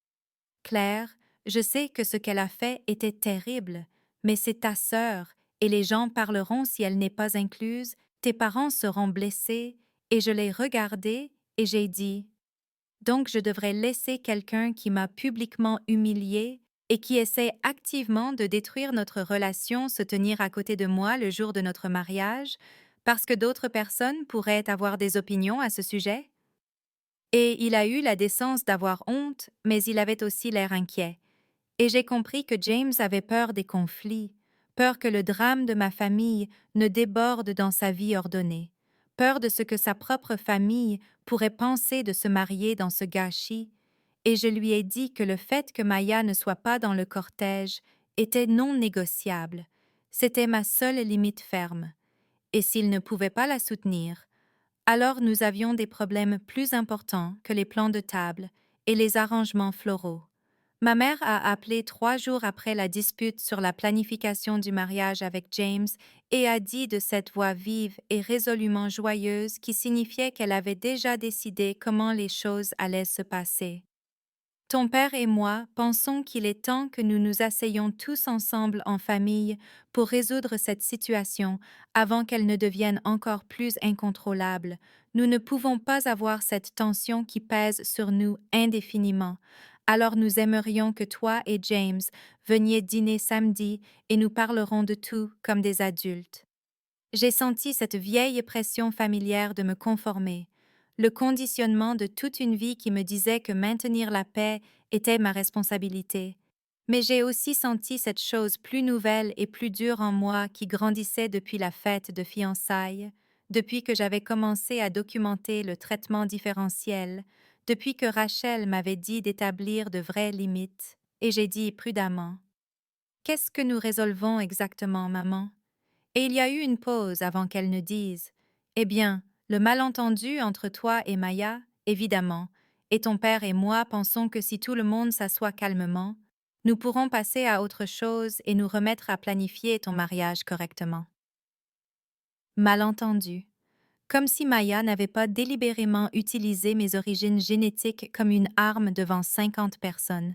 « Claire, je sais que ce qu'elle a fait était terrible, mais c'est ta sœur, et les gens parleront si elle n'est pas incluse, tes parents seront blessés. » Et je l'ai regardé et j'ai dit « Donc je devrais laisser quelqu'un qui m'a publiquement humiliée et qui essaie activement de détruire notre relation se tenir à côté de moi le jour de notre mariage, parce que d'autres personnes pourraient avoir des opinions à ce sujet? » Et il a eu la décence d'avoir honte, mais il avait aussi l'air inquiet. Et j'ai compris que James avait peur des conflits, peur que le drame de ma famille ne déborde dans sa vie ordonnée, peur de ce que sa propre famille pourrait penser de se marier dans ce gâchis. Et je lui ai dit que le fait que Maya ne soit pas dans le cortège était non négociable. C'était ma seule limite ferme. Et s'il ne pouvait pas la soutenir, alors nous avions des problèmes plus importants que les plans de table et les arrangements floraux. Ma mère a appelé 3 jours après la dispute sur la planification du mariage avec James et a dit de cette voix vive et résolument joyeuse qui signifiait qu'elle avait déjà décidé comment les choses allaient se passer. Ton père et moi pensons qu'il est temps que nous nous asseyions tous ensemble en famille pour résoudre cette situation avant qu'elle ne devienne encore plus incontrôlable. Nous ne pouvons pas avoir cette tension qui pèse sur nous indéfiniment. Alors nous aimerions que toi et James veniez dîner samedi et nous parlerons de tout comme des adultes. J'ai senti cette vieille pression familière de me conformer, le conditionnement de toute une vie qui me disait que maintenir la paix était ma responsabilité. Mais j'ai aussi senti cette chose plus nouvelle et plus dure en moi qui grandissait depuis la fête de fiançailles, depuis que j'avais commencé à documenter le traitement différentiel, depuis que Rachel m'avait dit d'établir de vraies limites, et j'ai dit prudemment « Qu'est-ce que nous résolvons exactement, maman ?» Et il y a eu une pause avant qu'elle ne dise « Eh bien, le malentendu entre toi et Maya, évidemment, et ton père et moi pensons que si tout le monde s'assoit calmement, Nous pourrons passer à autre chose et nous remettre à planifier ton mariage correctement. Malentendu. Comme si Maya n'avait pas délibérément utilisé mes origines génétiques comme une arme devant 50 personnes.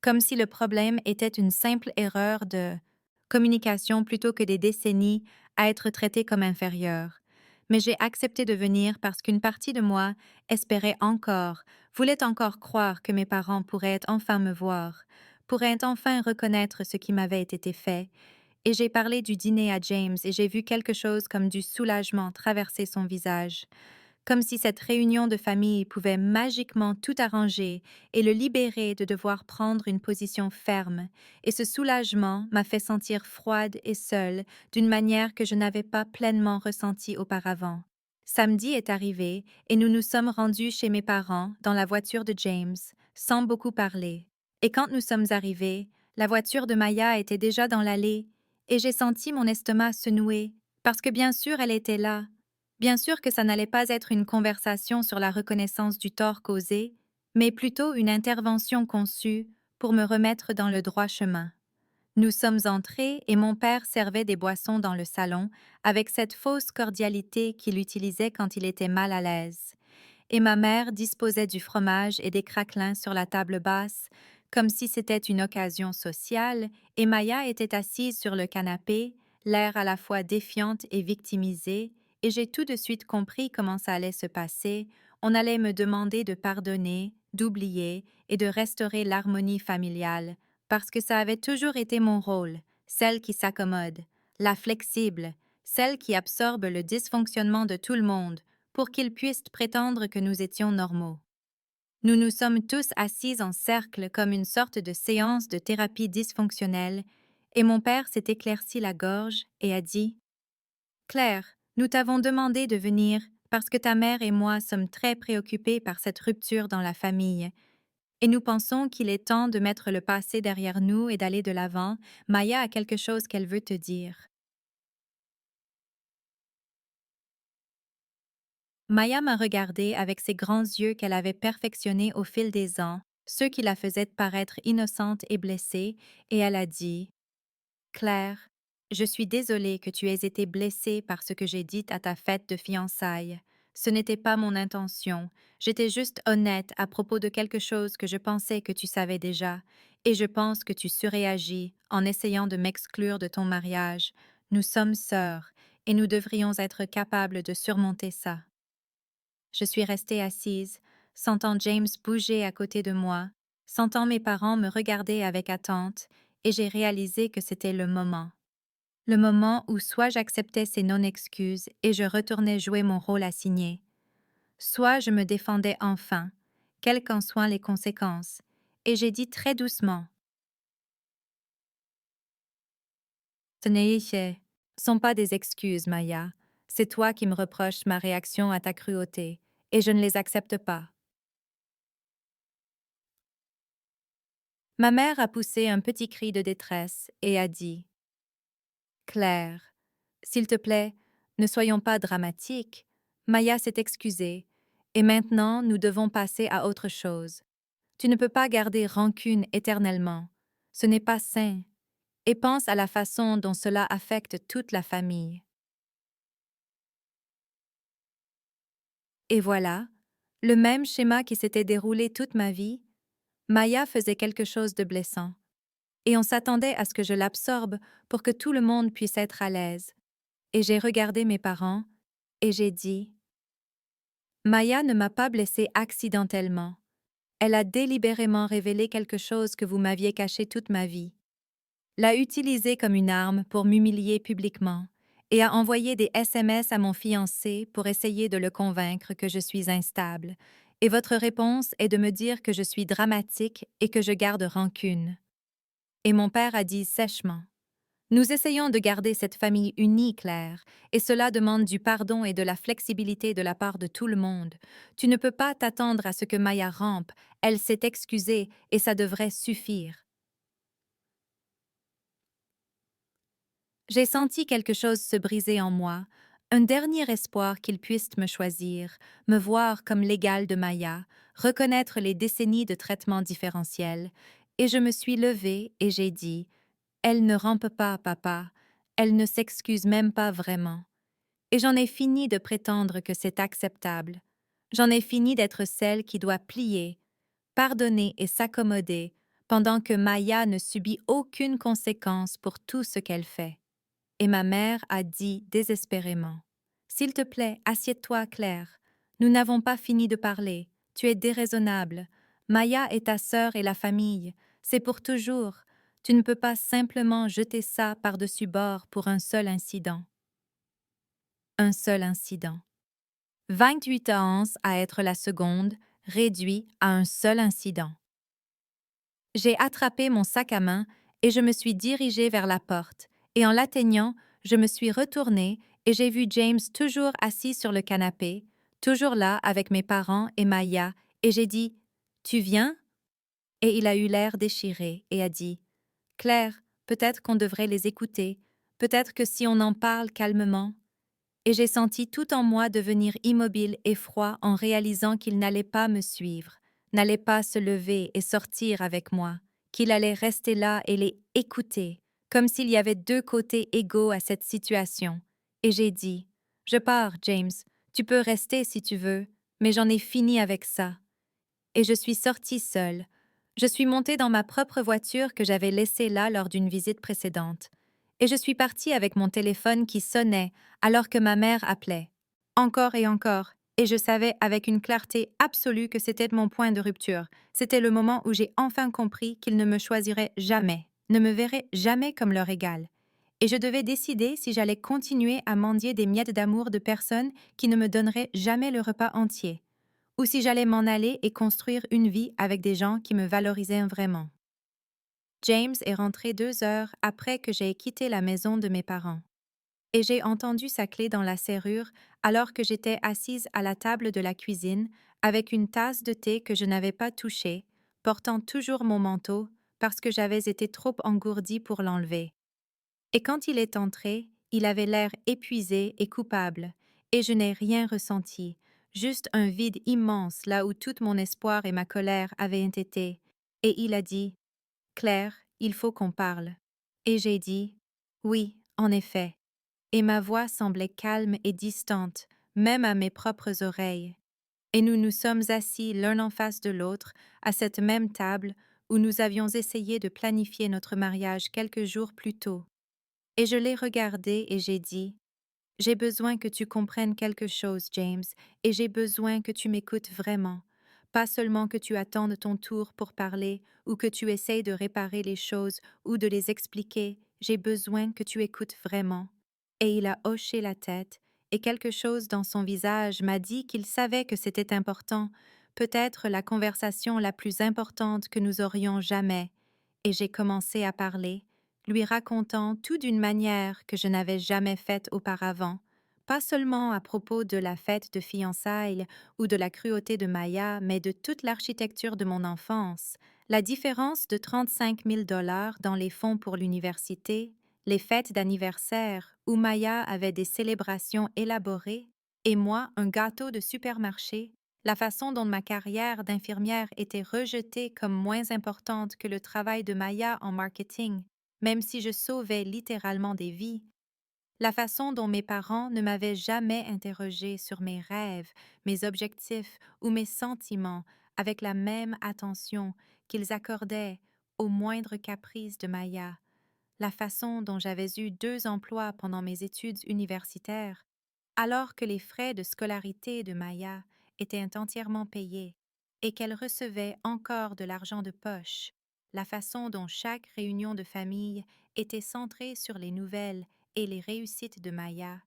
Comme si le problème était une simple erreur de communication plutôt que des décennies à être traitée comme inférieure. Mais j'ai accepté de venir parce qu'une partie de moi espérait encore, voulait encore croire que mes parents pourraient enfin me voir, pourraient enfin reconnaître ce qui m'avait été fait, et j'ai parlé du dîner à James et j'ai vu quelque chose comme du soulagement traverser son visage, comme si cette réunion de famille pouvait magiquement tout arranger et le libérer de devoir prendre une position ferme, et ce soulagement m'a fait sentir froide et seule d'une manière que je n'avais pas pleinement ressentie auparavant. Samedi est arrivé et nous nous sommes rendus chez mes parents dans la voiture de James, sans beaucoup parler. Et quand nous sommes arrivés, la voiture de Maya était déjà dans l'allée et j'ai senti mon estomac se nouer, parce que bien sûr elle était là. Bien sûr que ça n'allait pas être une conversation sur la reconnaissance du tort causé, mais plutôt une intervention conçue pour me remettre dans le droit chemin. Nous sommes entrés et mon père servait des boissons dans le salon avec cette fausse cordialité qu'il utilisait quand il était mal à l'aise. Et ma mère disposait du fromage et des craquelins sur la table basse, comme si c'était une occasion sociale, et Maya était assise sur le canapé, l'air à la fois défiante et victimisée, et j'ai tout de suite compris comment ça allait se passer. On allait me demander de pardonner, d'oublier et de restaurer l'harmonie familiale, parce que ça avait toujours été mon rôle, celle qui s'accommode, la flexible, celle qui absorbe le dysfonctionnement de tout le monde, pour qu'ils puissent prétendre que nous étions normaux. Nous nous sommes tous assis en cercle comme une sorte de séance de thérapie dysfonctionnelle, et mon père s'est éclairci la gorge et a dit « Claire, nous t'avons demandé de venir parce que ta mère et moi sommes très préoccupés par cette rupture dans la famille, et nous pensons qu'il est temps de mettre le passé derrière nous et d'aller de l'avant. Maya a quelque chose qu'elle veut te dire. » Maya m'a regardée avec ses grands yeux qu'elle avait perfectionnés au fil des ans, ceux qui la faisaient paraître innocente et blessée, et elle a dit « Claire, je suis désolée que tu aies été blessée par ce que j'ai dit à ta fête de fiançailles. Ce n'était pas mon intention. J'étais juste honnête à propos de quelque chose que je pensais que tu savais déjà, et je pense que tu surréagis en essayant de m'exclure de ton mariage. Nous sommes sœurs, et nous devrions être capables de surmonter ça. » Je suis restée assise, sentant James bouger à côté de moi, sentant mes parents me regarder avec attente, et j'ai réalisé que c'était le moment. Le moment où soit j'acceptais ces non-excuses et je retournais jouer mon rôle assigné, soit je me défendais enfin, quelles qu'en soient les conséquences, et j'ai dit très doucement « Ce sont pas des excuses, Maya. C'est toi qui me reproches ma réaction à ta cruauté, et je ne les accepte pas. » Ma mère a poussé un petit cri de détresse et a dit « Claire, s'il te plaît, ne soyons pas dramatiques. Maya s'est excusée, et maintenant nous devons passer à autre chose. Tu ne peux pas garder rancune éternellement. Ce n'est pas sain. Et pense à la façon dont cela affecte toute la famille. » Et voilà, le même schéma qui s'était déroulé toute ma vie. Maya faisait quelque chose de blessant, et on s'attendait à ce que je l'absorbe pour que tout le monde puisse être à l'aise. Et j'ai regardé mes parents, et j'ai dit « Maya ne m'a pas blessée accidentellement. Elle a délibérément révélé quelque chose que vous m'aviez caché toute ma vie. L'a utilisé comme une arme pour m'humilier publiquement, et a envoyé des SMS à mon fiancé pour essayer de le convaincre que je suis instable. Et votre réponse est de me dire que je suis dramatique et que je garde rancune. » Et mon père a dit sèchement « Nous essayons de garder cette famille unie, Claire, et cela demande du pardon et de la flexibilité de la part de tout le monde. Tu ne peux pas t'attendre à ce que Maya rampe, elle s'est excusée et ça devrait suffire. » J'ai senti quelque chose se briser en moi, un dernier espoir qu'il puisse me choisir, me voir comme l'égale de Maya, reconnaître les décennies de traitement différentiel, Et je me suis levée et j'ai dit, elle ne rampe pas, papa, elle ne s'excuse même pas vraiment. Et j'en ai fini de prétendre que c'est acceptable. J'en ai fini d'être celle qui doit plier, pardonner et s'accommoder pendant que Maya ne subit aucune conséquence pour tout ce qu'elle fait. Et ma mère a dit désespérément, s'il te plaît, assieds-toi, Claire. Nous n'avons pas fini de parler. Tu es déraisonnable. Maya est ta sœur et la famille. C'est pour toujours. Tu ne peux pas simplement jeter ça par-dessus bord pour un seul incident. Un seul incident. 28 ans à être la seconde, réduit à un seul incident. J'ai attrapé mon sac à main et je me suis dirigée vers la porte, et en l'atteignant, je me suis retournée et j'ai vu James toujours assis sur le canapé, toujours là avec mes parents et Maya, et j'ai dit « Tu viens ?» Et il a eu l'air déchiré et a dit « Claire, peut-être qu'on devrait les écouter, peut-être que si on en parle calmement… » Et j'ai senti tout en moi devenir immobile et froid en réalisant qu'il n'allait pas me suivre, n'allait pas se lever et sortir avec moi, qu'il allait rester là et les écouter, comme s'il y avait deux côtés égaux à cette situation. Et j'ai dit « Je pars, James, tu peux rester si tu veux, mais j'en ai fini avec ça. » Et je suis sortie seule. Je suis montée dans ma propre voiture que j'avais laissée là lors d'une visite précédente. Et je suis partie avec mon téléphone qui sonnait alors que ma mère appelait. Encore et encore. Et je savais avec une clarté absolue que c'était mon point de rupture. C'était le moment où j'ai enfin compris qu'ils ne me choisiraient jamais, ne me verraient jamais comme leur égal. Et je devais décider si j'allais continuer à mendier des miettes d'amour de personnes qui ne me donneraient jamais le repas entier, ou si j'allais m'en aller et construire une vie avec des gens qui me valorisaient vraiment. James est rentré 2 heures après que j'ai quitté la maison de mes parents. Et j'ai entendu sa clé dans la serrure alors que j'étais assise à la table de la cuisine avec une tasse de thé que je n'avais pas touchée, portant toujours mon manteau parce que j'avais été trop engourdie pour l'enlever. Et quand il est entré, il avait l'air épuisé et coupable, et je n'ai rien ressenti, juste un vide immense là où tout mon espoir et ma colère avaient été. Et il a dit « Claire, il faut qu'on parle. » Et j'ai dit « Oui, en effet. » Et ma voix semblait calme et distante, même à mes propres oreilles. Et nous nous sommes assis l'un en face de l'autre, à cette même table où nous avions essayé de planifier notre mariage quelques jours plus tôt. Et je l'ai regardé et j'ai dit « J'ai besoin que tu comprennes quelque chose, James, et j'ai besoin que tu m'écoutes vraiment. Pas seulement que tu attendes ton tour pour parler ou que tu essayes de réparer les choses ou de les expliquer, j'ai besoin que tu écoutes vraiment. » Et il a hoché la tête, et quelque chose dans son visage m'a dit qu'il savait que c'était important, peut-être la conversation la plus importante que nous aurions jamais. Et j'ai commencé à parler, lui racontant tout d'une manière que je n'avais jamais faite auparavant, pas seulement à propos de la fête de fiançailles ou de la cruauté de Maya, mais de toute l'architecture de mon enfance, la différence de 35 000 $ dans les fonds pour l'université, les fêtes d'anniversaire où Maya avait des célébrations élaborées et moi un gâteau de supermarché, la façon dont ma carrière d'infirmière était rejetée comme moins importante que le travail de Maya en marketing, même si je sauvais littéralement des vies, la façon dont mes parents ne m'avaient jamais interrogée sur mes rêves, mes objectifs ou mes sentiments avec la même attention qu'ils accordaient aux moindres caprices de Maya, la façon dont j'avais eu 2 emplois pendant mes études universitaires, alors que les frais de scolarité de Maya étaient entièrement payés et qu'elle recevait encore de l'argent de poche, la façon dont chaque réunion de famille était centrée sur les nouvelles et les réussites de Maya,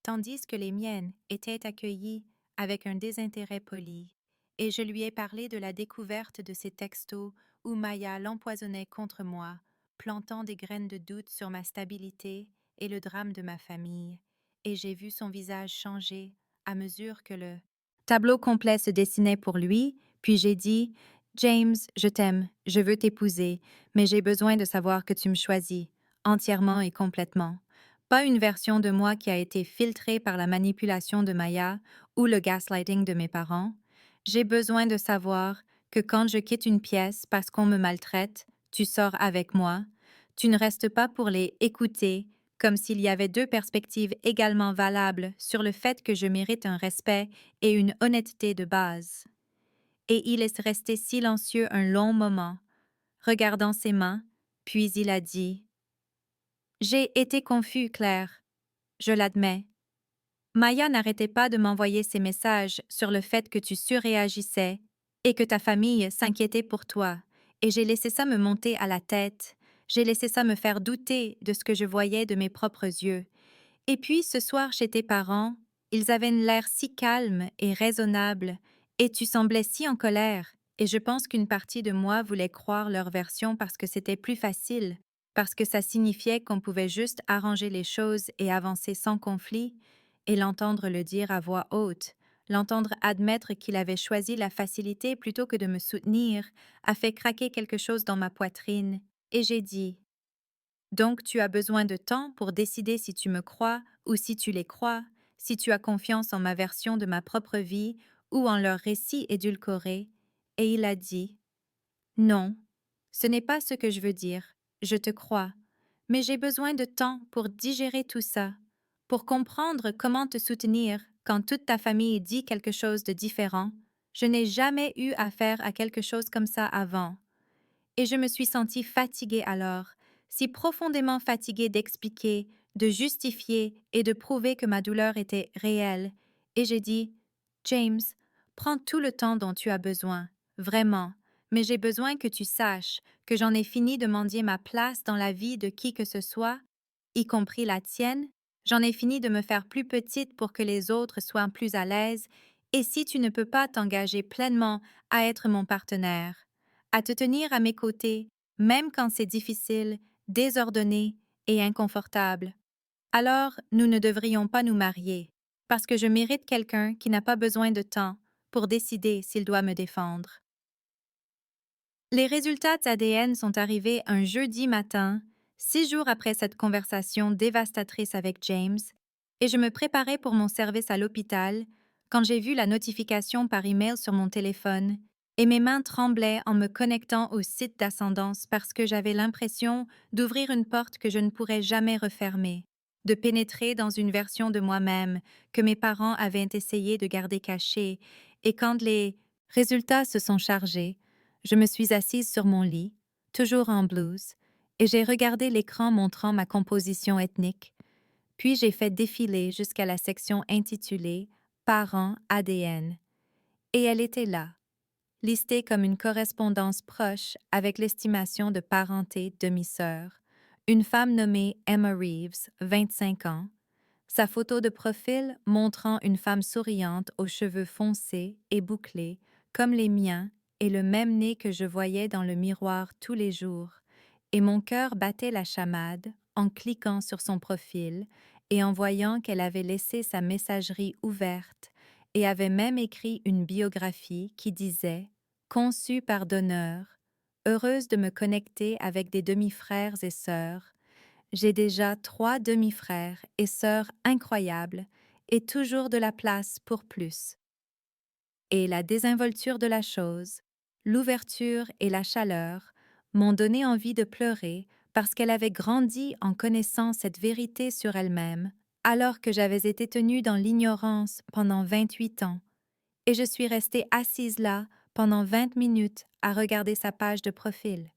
tandis que les miennes étaient accueillies avec un désintérêt poli, et je lui ai parlé de la découverte de ces textos où Maya l'empoisonnait contre moi, plantant des graines de doute sur ma stabilité et le drame de ma famille, et j'ai vu son visage changer à mesure que le tableau complet se dessinait pour lui, puis j'ai dit « James, je t'aime, je veux t'épouser, mais j'ai besoin de savoir que tu me choisis, entièrement et complètement. » Pas une version de moi qui a été filtrée par la manipulation de Maya ou le gaslighting de mes parents. J'ai besoin de savoir que quand je quitte une pièce parce qu'on me maltraite, Tu sors avec moi. Tu ne restes pas pour les écouter, comme s'il y avait deux perspectives également valables sur le fait que je mérite un respect et une honnêteté de base. Et il est resté silencieux un long moment, regardant ses mains, puis il a dit: J'ai été confus, Claire. Je l'admets. Maya n'arrêtait pas de m'envoyer ces messages sur le fait que tu surréagissais et que ta famille s'inquiétait pour toi, et j'ai laissé ça me monter à la tête, j'ai laissé ça me faire douter de ce que je voyais de mes propres yeux. Et puis ce soir chez tes parents, ils avaient l'air si calme et raisonnable, et tu semblais si en colère, et je pense qu'une partie de moi voulait croire leur version parce que c'était plus facile, parce que ça signifiait qu'on pouvait juste arranger les choses et avancer sans conflit, et l'entendre le dire à voix haute, l'entendre admettre qu'il avait choisi la facilité plutôt que de me soutenir, a fait craquer quelque chose dans ma poitrine, et j'ai dit: donc tu as besoin de temps pour décider si tu me crois ou si tu les crois, si tu as confiance en ma version de ma propre vie ou en leur récit édulcoré. Et il a dit: Non, ce n'est pas ce que je veux dire, je te crois, mais j'ai besoin de temps pour digérer tout ça, pour comprendre comment te soutenir quand toute ta famille dit quelque chose de différent. Je n'ai jamais eu affaire à quelque chose comme ça avant. Et je me suis sentie fatiguée alors, si profondément fatiguée d'expliquer, de justifier et de prouver que ma douleur était réelle. Et j'ai dit: James, prends tout le temps dont tu as besoin, vraiment, mais j'ai besoin que tu saches que j'en ai fini de mendier ma place dans la vie de qui que ce soit, y compris la tienne. J'en ai fini de me faire plus petite pour que les autres soient plus à l'aise, et si tu ne peux pas t'engager pleinement à être mon partenaire, à te tenir à mes côtés, même quand c'est difficile, désordonné et inconfortable, alors nous ne devrions pas nous marier, parce que je mérite quelqu'un qui n'a pas besoin de temps pour décider s'il doit me défendre. Les résultats d'ADN sont arrivés un jeudi matin, 6 jours après cette conversation dévastatrice avec James, et je me préparais pour mon service à l'hôpital quand j'ai vu la notification par email sur mon téléphone, et mes mains tremblaient en me connectant au site d'ascendance parce que j'avais l'impression d'ouvrir une porte que je ne pourrais jamais refermer, de pénétrer dans une version de moi-même que mes parents avaient essayé de garder cachée, et quand les résultats se sont chargés, je me suis assise sur mon lit, toujours en blouse, et j'ai regardé l'écran montrant ma composition ethnique, puis j'ai fait défiler jusqu'à la section intitulée Parents ADN. Et elle était là, listée comme une correspondance proche avec l'estimation de parenté demi-sœur, une femme nommée Emma Reeves, 25 ans, sa photo de profil montrant une femme souriante aux cheveux foncés et bouclés, comme les miens, et le même nez que je voyais dans le miroir tous les jours, et mon cœur battait la chamade en cliquant sur son profil et en voyant qu'elle avait laissé sa messagerie ouverte et avait même écrit une biographie qui disait « Conçue par donneur, heureuse de me connecter avec des demi-frères et sœurs, j'ai déjà 3 demi-frères et sœurs incroyables et toujours de la place pour plus. » Et la désinvolture de la chose, l'ouverture et la chaleur m'ont donné envie de pleurer parce qu'elle avait grandi en connaissant cette vérité sur elle-même, alors que j'avais été tenue dans l'ignorance pendant 28 ans, et je suis restée assise là pendant 20 minutes à regarder sa page de profil,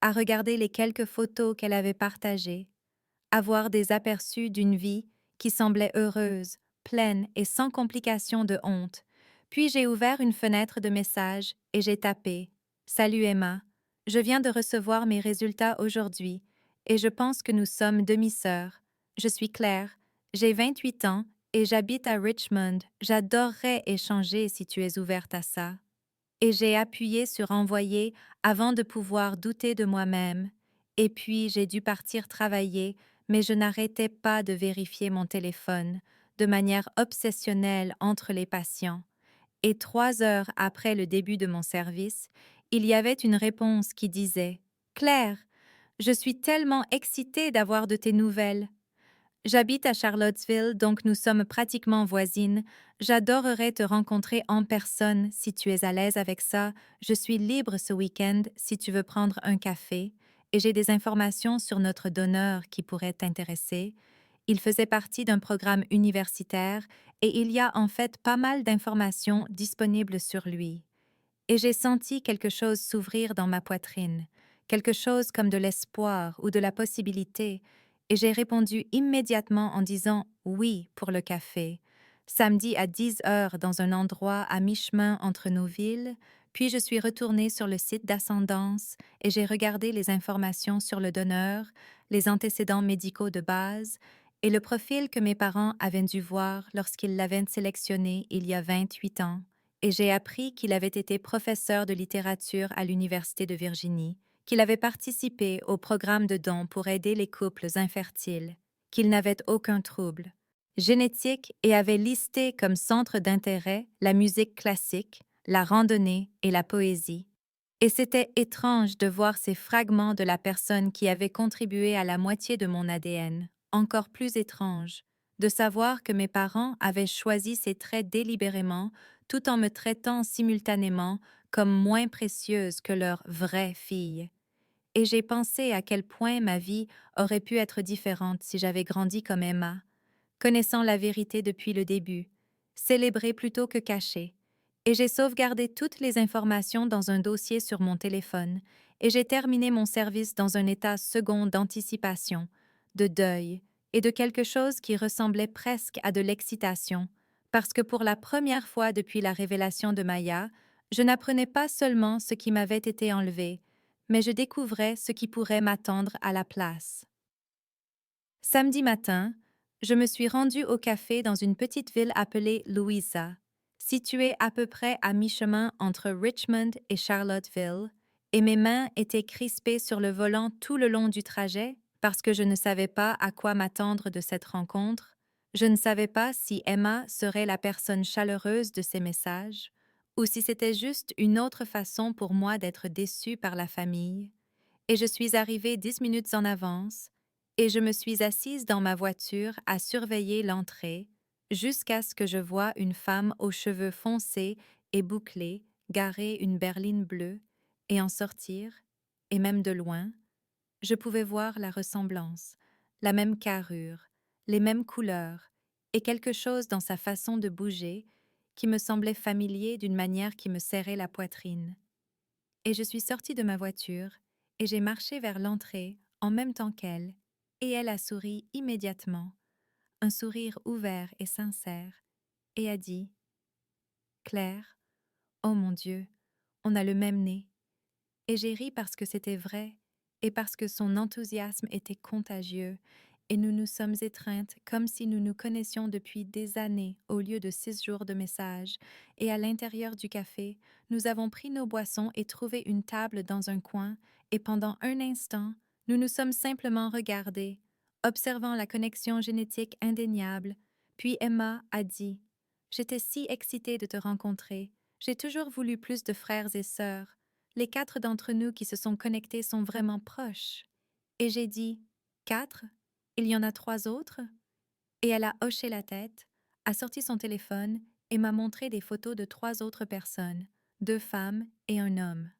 à regarder les quelques photos qu'elle avait partagées, avoir des aperçus d'une vie qui semblait heureuse, pleine et sans complications de honte. Puis j'ai ouvert une fenêtre de messages et j'ai tapé « Salut Emma, je viens de recevoir mes résultats aujourd'hui et je pense que nous sommes demi-sœurs. Je suis Claire, j'ai 28 ans et j'habite à Richmond. J'adorerais échanger si tu es ouverte à ça. » Et j'ai appuyé sur envoyer avant de pouvoir douter de moi-même. Et puis j'ai dû partir travailler, mais je n'arrêtais pas de vérifier mon téléphone, de manière obsessionnelle entre les patients. Et 3 heures après le début de mon service, il y avait une réponse qui disait « Claire, je suis tellement excitée d'avoir de tes nouvelles. J'habite à Charlottesville, donc nous sommes pratiquement voisines. J'adorerais te rencontrer en personne si tu es à l'aise avec ça. Je suis libre ce week-end si tu veux prendre un café. Et j'ai des informations sur notre donneur qui pourraient t'intéresser. Il faisait partie d'un programme universitaire et il y a en fait pas mal d'informations disponibles sur lui. Et j'ai senti quelque chose s'ouvrir dans ma poitrine, quelque chose comme de l'espoir ou de la possibilité, et j'ai répondu immédiatement en disant oui pour le café. Samedi à 10 heures dans un endroit à mi-chemin entre nos villes, puis je suis retournée sur le site d'Ascendance et j'ai regardé les informations sur le donneur, les antécédents médicaux de base et le profil que mes parents avaient dû voir lorsqu'ils l'avaient sélectionné il y a 28 ans et j'ai appris qu'il avait été professeur de littérature à l'Université de Virginie, qu'il avait participé au programme de dons pour aider les couples infertiles, qu'il n'avait aucun trouble génétique et avait listé comme centre d'intérêt la musique classique, la randonnée et la poésie. Et c'était étrange de voir ces fragments de la personne qui avait contribué à la moitié de mon ADN, encore plus étrange, de savoir que mes parents avaient choisi ces traits délibérément tout en me traitant simultanément comme moins précieuse que leur vraie fille. Et j'ai pensé à quel point ma vie aurait pu être différente si j'avais grandi comme Emma, connaissant la vérité depuis le début, célébrée plutôt que cachée. Et j'ai sauvegardé toutes les informations dans un dossier sur mon téléphone, et j'ai terminé mon service dans un état second d'anticipation, de deuil, et de quelque chose qui ressemblait presque à de l'excitation, parce que pour la première fois depuis la révélation de Maya, je n'apprenais pas seulement ce qui m'avait été enlevé, mais je découvrais ce qui pourrait m'attendre à la place. Samedi matin, je me suis rendue au café dans une petite ville appelée Louisa, située à peu près à mi-chemin entre Richmond et Charlottesville, et mes mains étaient crispées sur le volant tout le long du trajet parce que je ne savais pas à quoi m'attendre de cette rencontre. Je ne savais pas si Emma serait la personne chaleureuse de ces messages ou si c'était juste une autre façon pour moi d'être déçue par la famille. Et je suis arrivée 10 minutes en avance, et je me suis assise dans ma voiture à surveiller l'entrée, jusqu'à ce que je voie une femme aux cheveux foncés et bouclés garer une berline bleue, et en sortir, et même de loin, je pouvais voir la ressemblance, la même carrure, les mêmes couleurs, et quelque chose dans sa façon de bouger qui me semblait familier d'une manière qui me serrait la poitrine. Et je suis sortie de ma voiture, et j'ai marché vers l'entrée en même temps qu'elle, et elle a souri immédiatement, un sourire ouvert et sincère, et a dit « Claire, oh mon Dieu, on a le même nez. » Et j'ai ri parce que c'était vrai, et parce que son enthousiasme était contagieux, et nous nous sommes étreintes comme si nous nous connaissions depuis des années au lieu de 6 jours de messages, et à l'intérieur du café, nous avons pris nos boissons et trouvé une table dans un coin, et pendant un instant, nous nous sommes simplement regardés, observant la connexion génétique indéniable, puis Emma a dit « J'étais si excitée de te rencontrer, j'ai toujours voulu plus de frères et sœurs. Les 4 d'entre nous qui se sont connectés sont vraiment proches. » Et j'ai dit « 4? Il y en a 3 autres? » Et elle a hoché la tête, a sorti son téléphone et m'a montré des photos de 3 autres personnes, 2 femmes et un homme.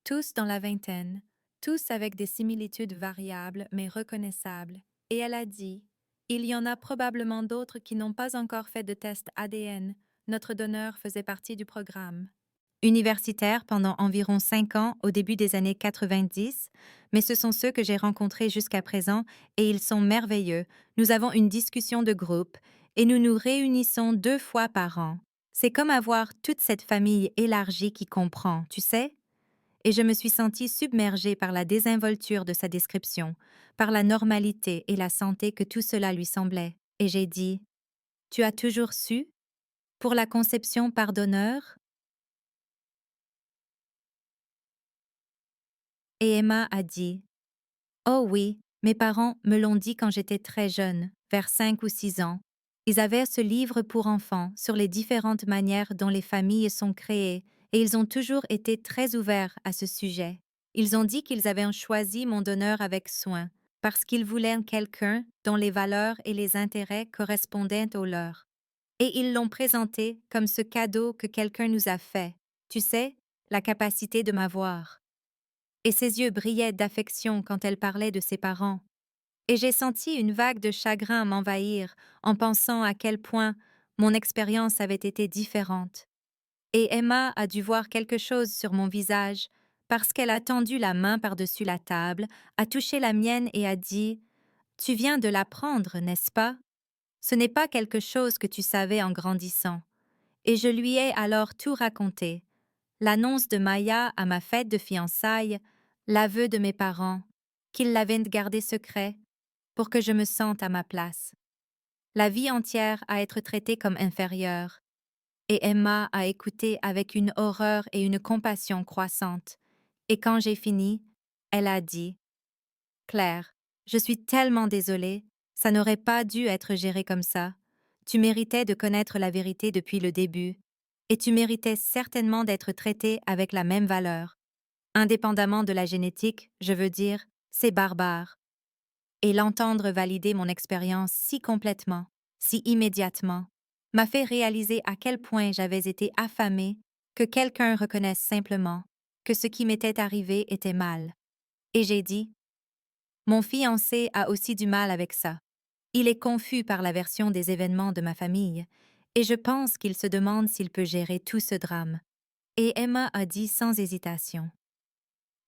Tous dans la vingtaine, tous avec des similitudes variables mais reconnaissables. Et elle a dit « Il y en a probablement d'autres qui n'ont pas encore fait de test ADN. Notre donneur faisait partie du programme. » Universitaire pendant environ 5 ans au début des années 90, mais ce sont ceux que j'ai rencontrés jusqu'à présent et ils sont merveilleux. Nous avons une discussion de groupe et nous nous réunissons 2 fois par an. C'est comme avoir toute cette famille élargie qui comprend, tu sais? Et je me suis sentie submergée par la désinvolture de sa description, par la normalité et la santé que tout cela lui semblait. Et j'ai dit « Tu as toujours su? Pour la conception par donneur? » Et Emma a dit « Oh oui, mes parents me l'ont dit quand j'étais très jeune, vers 5 ou 6 ans. Ils avaient ce livre pour enfants sur les différentes manières dont les familles sont créées et ils ont toujours été très ouverts à ce sujet. Ils ont dit qu'ils avaient choisi mon donneur avec soin, parce qu'ils voulaient quelqu'un dont les valeurs et les intérêts correspondaient aux leurs. Et ils l'ont présenté comme ce cadeau que quelqu'un nous a fait, tu sais, la capacité de m'avoir. Et ses yeux brillaient d'affection quand elle parlait de ses parents. Et j'ai senti une vague de chagrin m'envahir en pensant à quel point mon expérience avait été différente. Et Emma a dû voir quelque chose sur mon visage parce qu'elle a tendu la main par-dessus la table, a touché la mienne et a dit « Tu viens de l'apprendre, n'est-ce pas? Ce n'est pas quelque chose que tu savais en grandissant. » Et je lui ai alors tout raconté. L'annonce de Maya à ma fête de fiançailles, l'aveu de mes parents, qu'ils l'avaient gardé secret pour que je me sente à ma place. La vie entière à être traitée comme inférieure. Et Emma a écouté avec une horreur et une compassion croissantes. Et quand j'ai fini, elle a dit « Claire, je suis tellement désolée, ça n'aurait pas dû être géré comme ça. Tu méritais de connaître la vérité depuis le début, et tu méritais certainement d'être traitée avec la même valeur. Indépendamment de la génétique, je veux dire, c'est barbare. » Et l'entendre valider mon expérience si complètement, si immédiatement, m'a fait réaliser à quel point j'avais été affamée que quelqu'un reconnaisse simplement que ce qui m'était arrivé était mal. Et j'ai dit, mon fiancé a aussi du mal avec ça. Il est confus par la version des événements de ma famille, et je pense qu'il se demande s'il peut gérer tout ce drame. Et Emma a dit sans hésitation.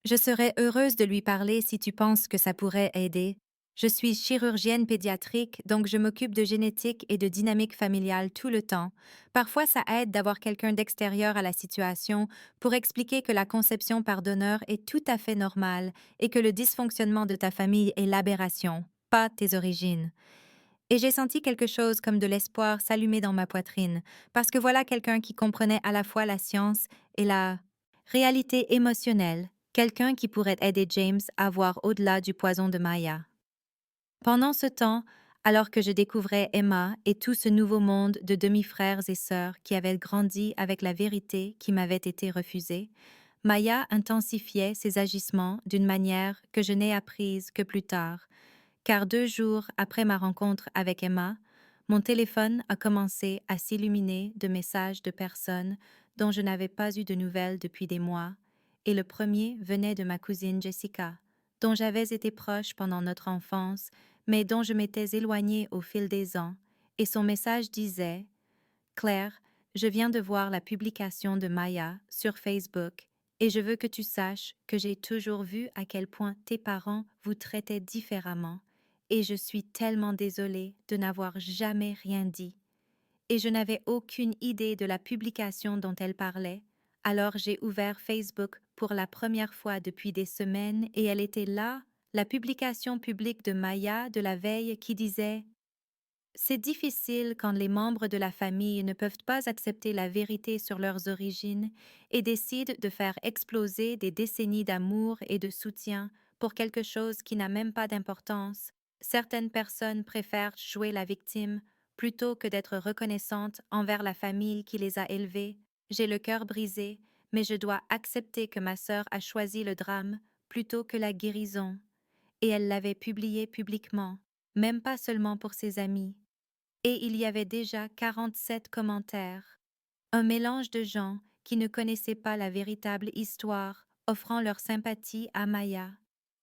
Je serais heureuse de lui parler si tu penses que ça pourrait aider. Je suis chirurgienne pédiatrique, donc je m'occupe de génétique et de dynamique familiale tout le temps. Parfois, ça aide d'avoir quelqu'un d'extérieur à la situation pour expliquer que la conception par donneur est tout à fait normale et que le dysfonctionnement de ta famille est l'aberration, pas tes origines. Et j'ai senti quelque chose comme de l'espoir s'allumer dans ma poitrine, parce que voilà quelqu'un qui comprenait à la fois la science et la réalité émotionnelle, quelqu'un qui pourrait aider James à voir au-delà du poison de Maya. Pendant ce temps, alors que je découvrais Emma et tout ce nouveau monde de demi-frères et sœurs qui avaient grandi avec la vérité qui m'avait été refusée, Maya intensifiait ses agissements d'une manière que je n'ai apprise que plus tard, car 2 jours après ma rencontre avec Emma, mon téléphone a commencé à s'illuminer de messages de personnes dont je n'avais pas eu de nouvelles depuis des mois, et le premier venait de ma cousine Jessica, dont j'avais été proche pendant notre enfance, mais dont je m'étais éloignée au fil des ans, et son message disait « Claire, je viens de voir la publication de Maya sur Facebook et je veux que tu saches que j'ai toujours vu à quel point tes parents vous traitaient différemment et je suis tellement désolée de n'avoir jamais rien dit. Et je n'avais aucune idée de la publication dont elle parlait, alors j'ai ouvert Facebook pour la première fois depuis des semaines et elle était là, la publication publique de Maya de la veille qui disait c'est difficile quand les membres de la famille ne peuvent pas accepter la vérité sur leurs origines et décident de faire exploser des décennies d'amour et de soutien pour quelque chose qui n'a même pas d'importance. Certaines personnes préfèrent jouer la victime plutôt que d'être reconnaissantes envers la famille qui les a élevées. J'ai le cœur brisé, mais je dois accepter que ma sœur a choisi le drame plutôt que la guérison. Et elle l'avait publié publiquement, même pas seulement pour ses amis. Et il y avait déjà 47 commentaires, un mélange de gens qui ne connaissaient pas la véritable histoire, offrant leur sympathie à Maya,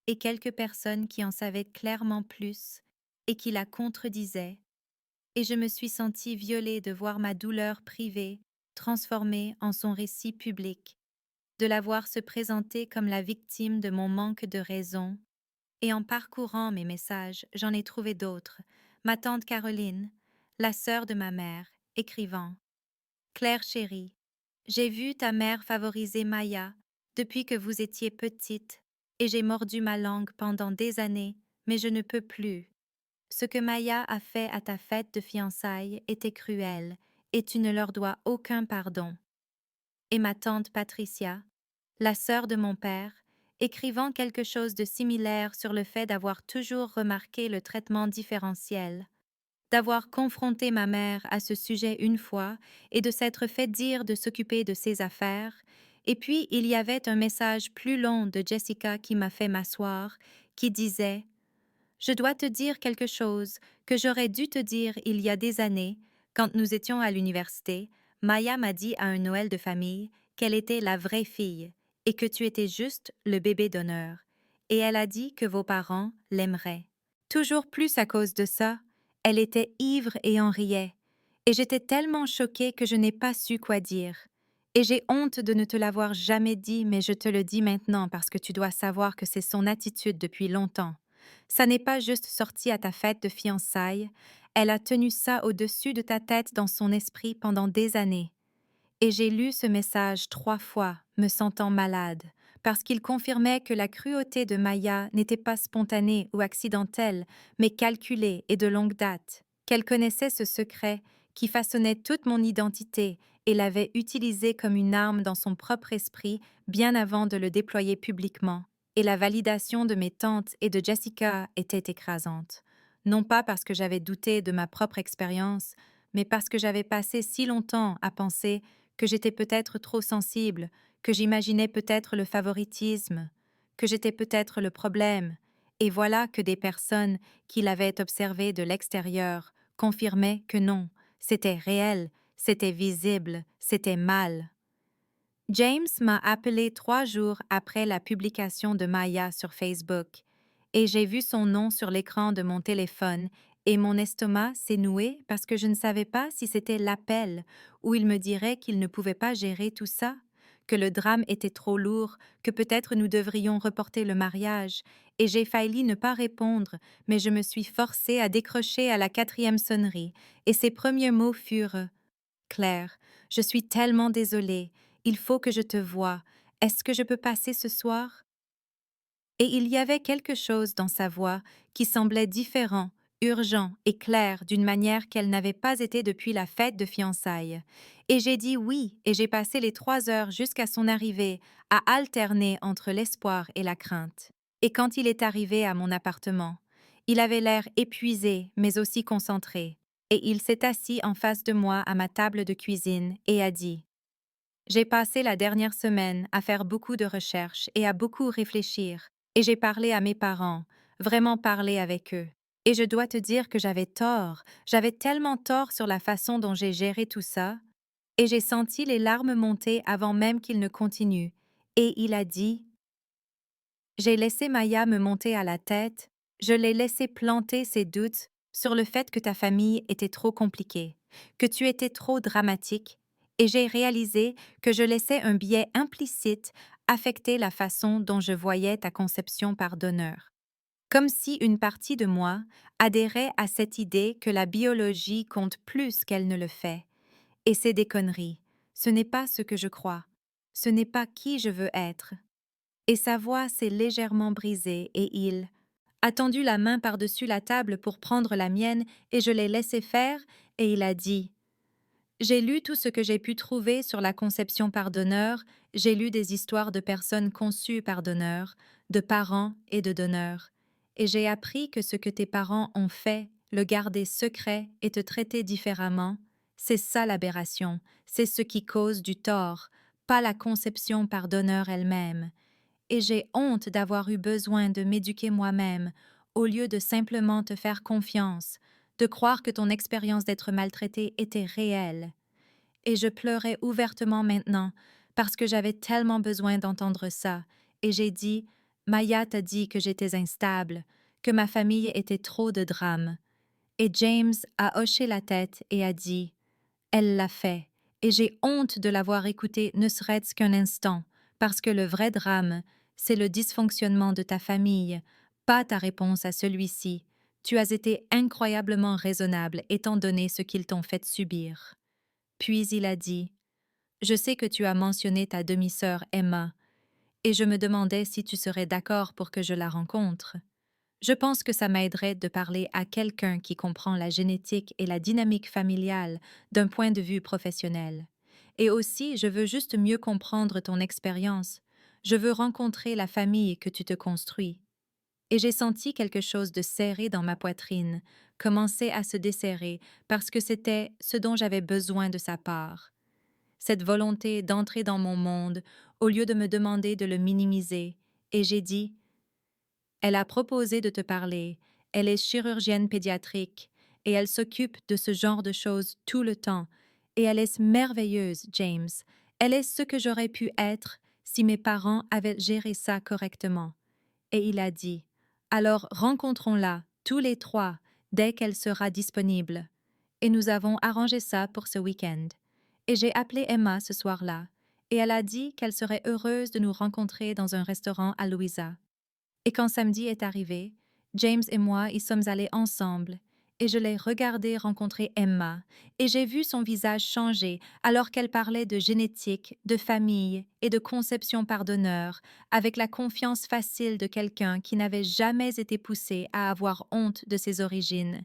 et quelques personnes qui en savaient clairement plus et qui la contredisaient. Et je me suis sentie violée de voir ma douleur privée transformée en son récit public, de la voir se présenter comme la victime de mon manque de raison. Et en parcourant mes messages, j'en ai trouvé d'autres. Ma tante Caroline, la sœur de ma mère, écrivant Claire chérie, j'ai vu ta mère favoriser Maya depuis que vous étiez petite et j'ai mordu ma langue pendant des années, mais je ne peux plus. Ce que Maya a fait à ta fête de fiançailles était cruel et tu ne leur dois aucun pardon. Et ma tante Patricia, la sœur de mon père, écrivant quelque chose de similaire sur le fait d'avoir toujours remarqué le traitement différentiel, d'avoir confronté ma mère à ce sujet une fois et de s'être fait dire de s'occuper de ses affaires, et puis il y avait un message plus long de Jessica qui m'a fait m'asseoir, qui disait Je dois te dire quelque chose que j'aurais dû te dire il y a des années, quand nous étions à l'université. Maya m'a dit à un Noël de famille qu'elle était la vraie fille et que tu étais juste le bébé d'honneur. Et elle a dit que vos parents l'aimeraient. Toujours plus à cause de ça, elle était ivre et en riait. Et j'étais tellement choquée que je n'ai pas su quoi dire. Et j'ai honte de ne te l'avoir jamais dit, mais je te le dis maintenant parce que tu dois savoir que c'est son attitude depuis longtemps. Ça n'est pas juste sorti à ta fête de fiançailles, elle a tenu ça au-dessus de ta tête dans son esprit pendant des années. Et j'ai lu ce message 3 fois, me sentant malade, parce qu'il confirmait que la cruauté de Maya n'était pas spontanée ou accidentelle, mais calculée et de longue date, qu'elle connaissait ce secret qui façonnait toute mon identité et l'avait utilisé comme une arme dans son propre esprit bien avant de le déployer publiquement. Et la validation de mes tantes et de Jessica était écrasante. Non pas parce que j'avais douté de ma propre expérience, mais parce que j'avais passé si longtemps à penser que j'étais peut-être trop sensible, que j'imaginais peut-être le favoritisme, que j'étais peut-être le problème, et voilà que des personnes qui l'avaient observé de l'extérieur confirmaient que non, c'était réel, c'était visible, c'était mal. James m'a appelé 3 jours après la publication de Maya sur Facebook, et j'ai vu son nom sur l'écran de mon téléphone et mon estomac s'est noué parce que je ne savais pas si c'était l'appel où il me dirait qu'il ne pouvait pas gérer tout ça, que le drame était trop lourd, que peut-être nous devrions reporter le mariage, et j'ai failli ne pas répondre, mais je me suis forcée à décrocher à la 4e sonnerie, et ses premiers mots furent « Claire, je suis tellement désolée. Il faut que je te voie. Est-ce que je peux passer ce soir? » Et il y avait quelque chose dans sa voix qui semblait différent, urgent et clair d'une manière qu'elle n'avait pas été depuis la fête de fiançailles. Et j'ai dit oui, et j'ai passé les 3 heures jusqu'à son arrivée à alterner entre l'espoir et la crainte. Et quand il est arrivé à mon appartement, il avait l'air épuisé, mais aussi concentré. Et il s'est assis en face de moi à ma table de cuisine et a dit: j'ai passé la dernière semaine à faire beaucoup de recherches et à beaucoup réfléchir, et j'ai parlé à mes parents, vraiment parlé avec eux. Et je dois te dire que j'avais tort, j'avais tellement tort sur la façon dont j'ai géré tout ça, et j'ai senti les larmes monter avant même qu'il ne continue. Et il a dit: j'ai laissé Maya me monter à la tête, je l'ai laissé planter ses doutes sur le fait que ta famille était trop compliquée, que tu étais trop dramatique, et j'ai réalisé que je laissais un biais implicite affecter la façon dont je voyais ta conception par donneur. Comme si une partie de moi adhérait à cette idée que la biologie compte plus qu'elle ne le fait. Et c'est des conneries. Ce n'est pas ce que je crois. Ce n'est pas qui je veux être. Et sa voix s'est légèrement brisée et il a tendu la main par-dessus la table pour prendre la mienne et je l'ai laissé faire et il a dit: j'ai lu tout ce que j'ai pu trouver sur la conception par donneur, j'ai lu des histoires de personnes conçues par donneur, de parents et de donneurs, et j'ai appris que ce que tes parents ont fait, le garder secret et te traiter différemment, c'est ça l'aberration, c'est ce qui cause du tort, pas la conception par donneur elle-même. Et j'ai honte d'avoir eu besoin de m'éduquer moi-même, au lieu de simplement te faire confiance, de croire que ton expérience d'être maltraitée était réelle. Et je pleurais ouvertement maintenant, parce que j'avais tellement besoin d'entendre ça, et j'ai dit: Maya t'a dit que j'étais instable, que ma famille était trop de drame. Et James a hoché la tête et a dit: elle l'a fait, et j'ai honte de l'avoir écouté ne serait-ce qu'un instant, parce que le vrai drame, c'est le dysfonctionnement de ta famille, pas ta réponse à celui-ci. Tu as été incroyablement raisonnable étant donné ce qu'ils t'ont fait subir. Puis il a dit: je sais que tu as mentionné ta demi-sœur Emma, et je me demandais si tu serais d'accord pour que je la rencontre. Je pense que ça m'aiderait de parler à quelqu'un qui comprend la génétique et la dynamique familiale d'un point de vue professionnel. Et aussi, je veux juste mieux comprendre ton expérience. Je veux rencontrer la famille que tu te construis. Et j'ai senti quelque chose de serré dans ma poitrine, commencer à se desserrer parce que c'était ce dont j'avais besoin de sa part. Cette volonté d'entrer dans mon monde au lieu de me demander de le minimiser. Et j'ai dit: elle a proposé de te parler, Elle est chirurgienne pédiatrique et elle s'occupe de ce genre de choses tout le temps. Et elle est merveilleuse, James. Elle est ce que j'aurais pu être si mes parents avaient géré ça correctement. Et il a dit, alors rencontrons-la, tous les trois, dès qu'elle sera disponible. Et nous avons arrangé ça pour ce week-end. Et j'ai appelé Emma ce soir-là, et elle a dit qu'elle serait heureuse de nous rencontrer dans un restaurant à Louisa. Et quand samedi est arrivé, James et moi y sommes allés ensemble, et je l'ai regardé rencontrer Emma, et j'ai vu son visage changer alors qu'elle parlait de génétique, de famille et de conception par donneur, avec la confiance facile de quelqu'un qui n'avait jamais été poussé à avoir honte de ses origines.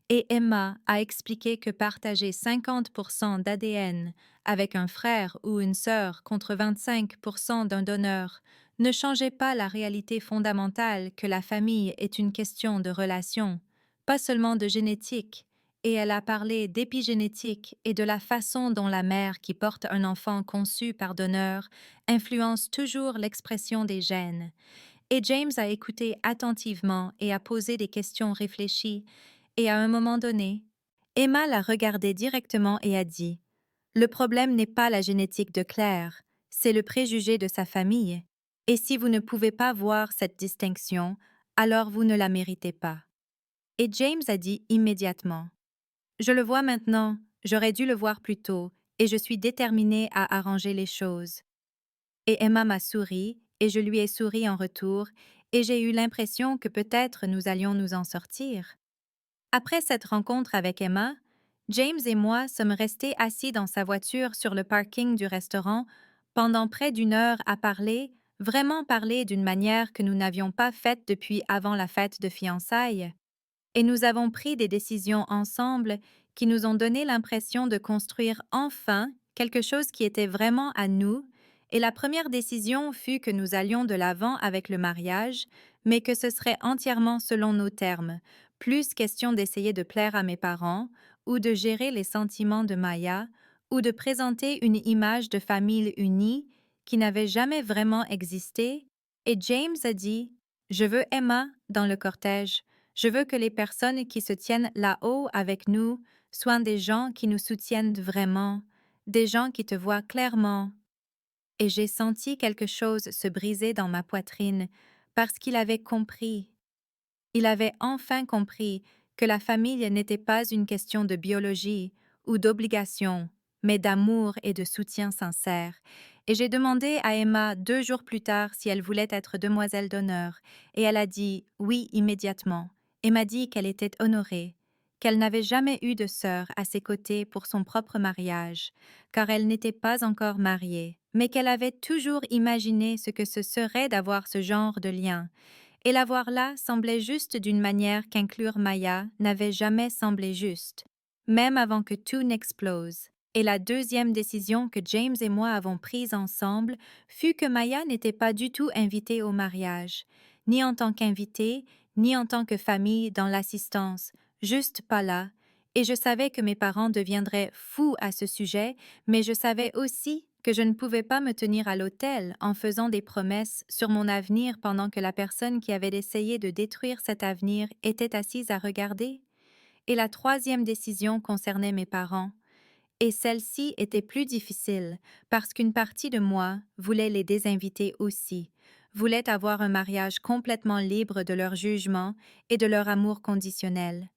Et Emma a expliqué que partager 50% d'ADN avec un frère ou une sœur contre 25% d'un donneur ne changeait pas la réalité fondamentale que la famille est une question de relation, pas seulement de génétique, et elle a parlé d'épigénétique et de la façon dont la mère qui porte un enfant conçu par donneur influence toujours l'expression des gènes. Et James a écouté attentivement et a posé des questions réfléchies, et à un moment donné, Emma l'a regardé directement et a dit « Le problème n'est pas la génétique de Claire, c'est le préjugé de sa famille. Et si vous ne pouvez pas voir cette distinction, alors vous ne la méritez pas. » Et James a dit immédiatement « Je le vois maintenant, j'aurais dû le voir plus tôt, et je suis déterminée à arranger les choses. » Et Emma m'a souri, et je lui ai souri en retour, et j'ai eu l'impression que peut-être nous allions nous en sortir. Après cette rencontre avec Emma, James et moi sommes restés assis dans sa voiture sur le parking du restaurant pendant près d'une heure à parler, vraiment parler d'une manière que nous n'avions pas faite depuis avant la fête de fiançailles. Et nous avons pris des décisions ensemble qui nous ont donné l'impression de construire enfin quelque chose qui était vraiment à nous, et la première décision fut que nous allions de l'avant avec le mariage, mais que ce serait entièrement selon nos termes, plus question d'essayer de plaire à mes parents, ou de gérer les sentiments de Maya, ou de présenter une image de famille unie qui n'avait jamais vraiment existé, et James a dit « Je veux Emma dans le cortège. Je veux que les personnes qui se tiennent là-haut avec nous soient des gens qui nous soutiennent vraiment, des gens qui te voient clairement. » Et j'ai senti quelque chose se briser dans ma poitrine parce qu'il avait compris. Il avait enfin compris que la famille n'était pas une question de biologie ou d'obligation, mais d'amour et de soutien sincère. Et j'ai demandé à Emma 2 jours plus tard si elle voulait être demoiselle d'honneur, et elle a dit oui immédiatement, et m'a dit qu'elle était honorée, qu'elle n'avait jamais eu de sœur à ses côtés pour son propre mariage, car elle n'était pas encore mariée, mais qu'elle avait toujours imaginé ce que ce serait d'avoir ce genre de lien, et la voir là semblait juste d'une manière qu'inclure Maya n'avait jamais semblé juste, même avant que tout n'explose. Et la deuxième décision que James et moi avons prise ensemble fut que Maya n'était pas du tout invitée au mariage, ni en tant qu'invitée, ni en tant que famille dans l'assistance, juste pas là, et je savais que mes parents deviendraient fous à ce sujet, mais je savais aussi que je ne pouvais pas me tenir à l'autel en faisant des promesses sur mon avenir pendant que la personne qui avait essayé de détruire cet avenir était assise à regarder. Et la troisième décision concernait mes parents. Et celle-ci était plus difficile parce qu'une partie de moi voulait les désinviter aussi, voulait avoir un mariage complètement libre de leur jugement et de leur amour conditionnel.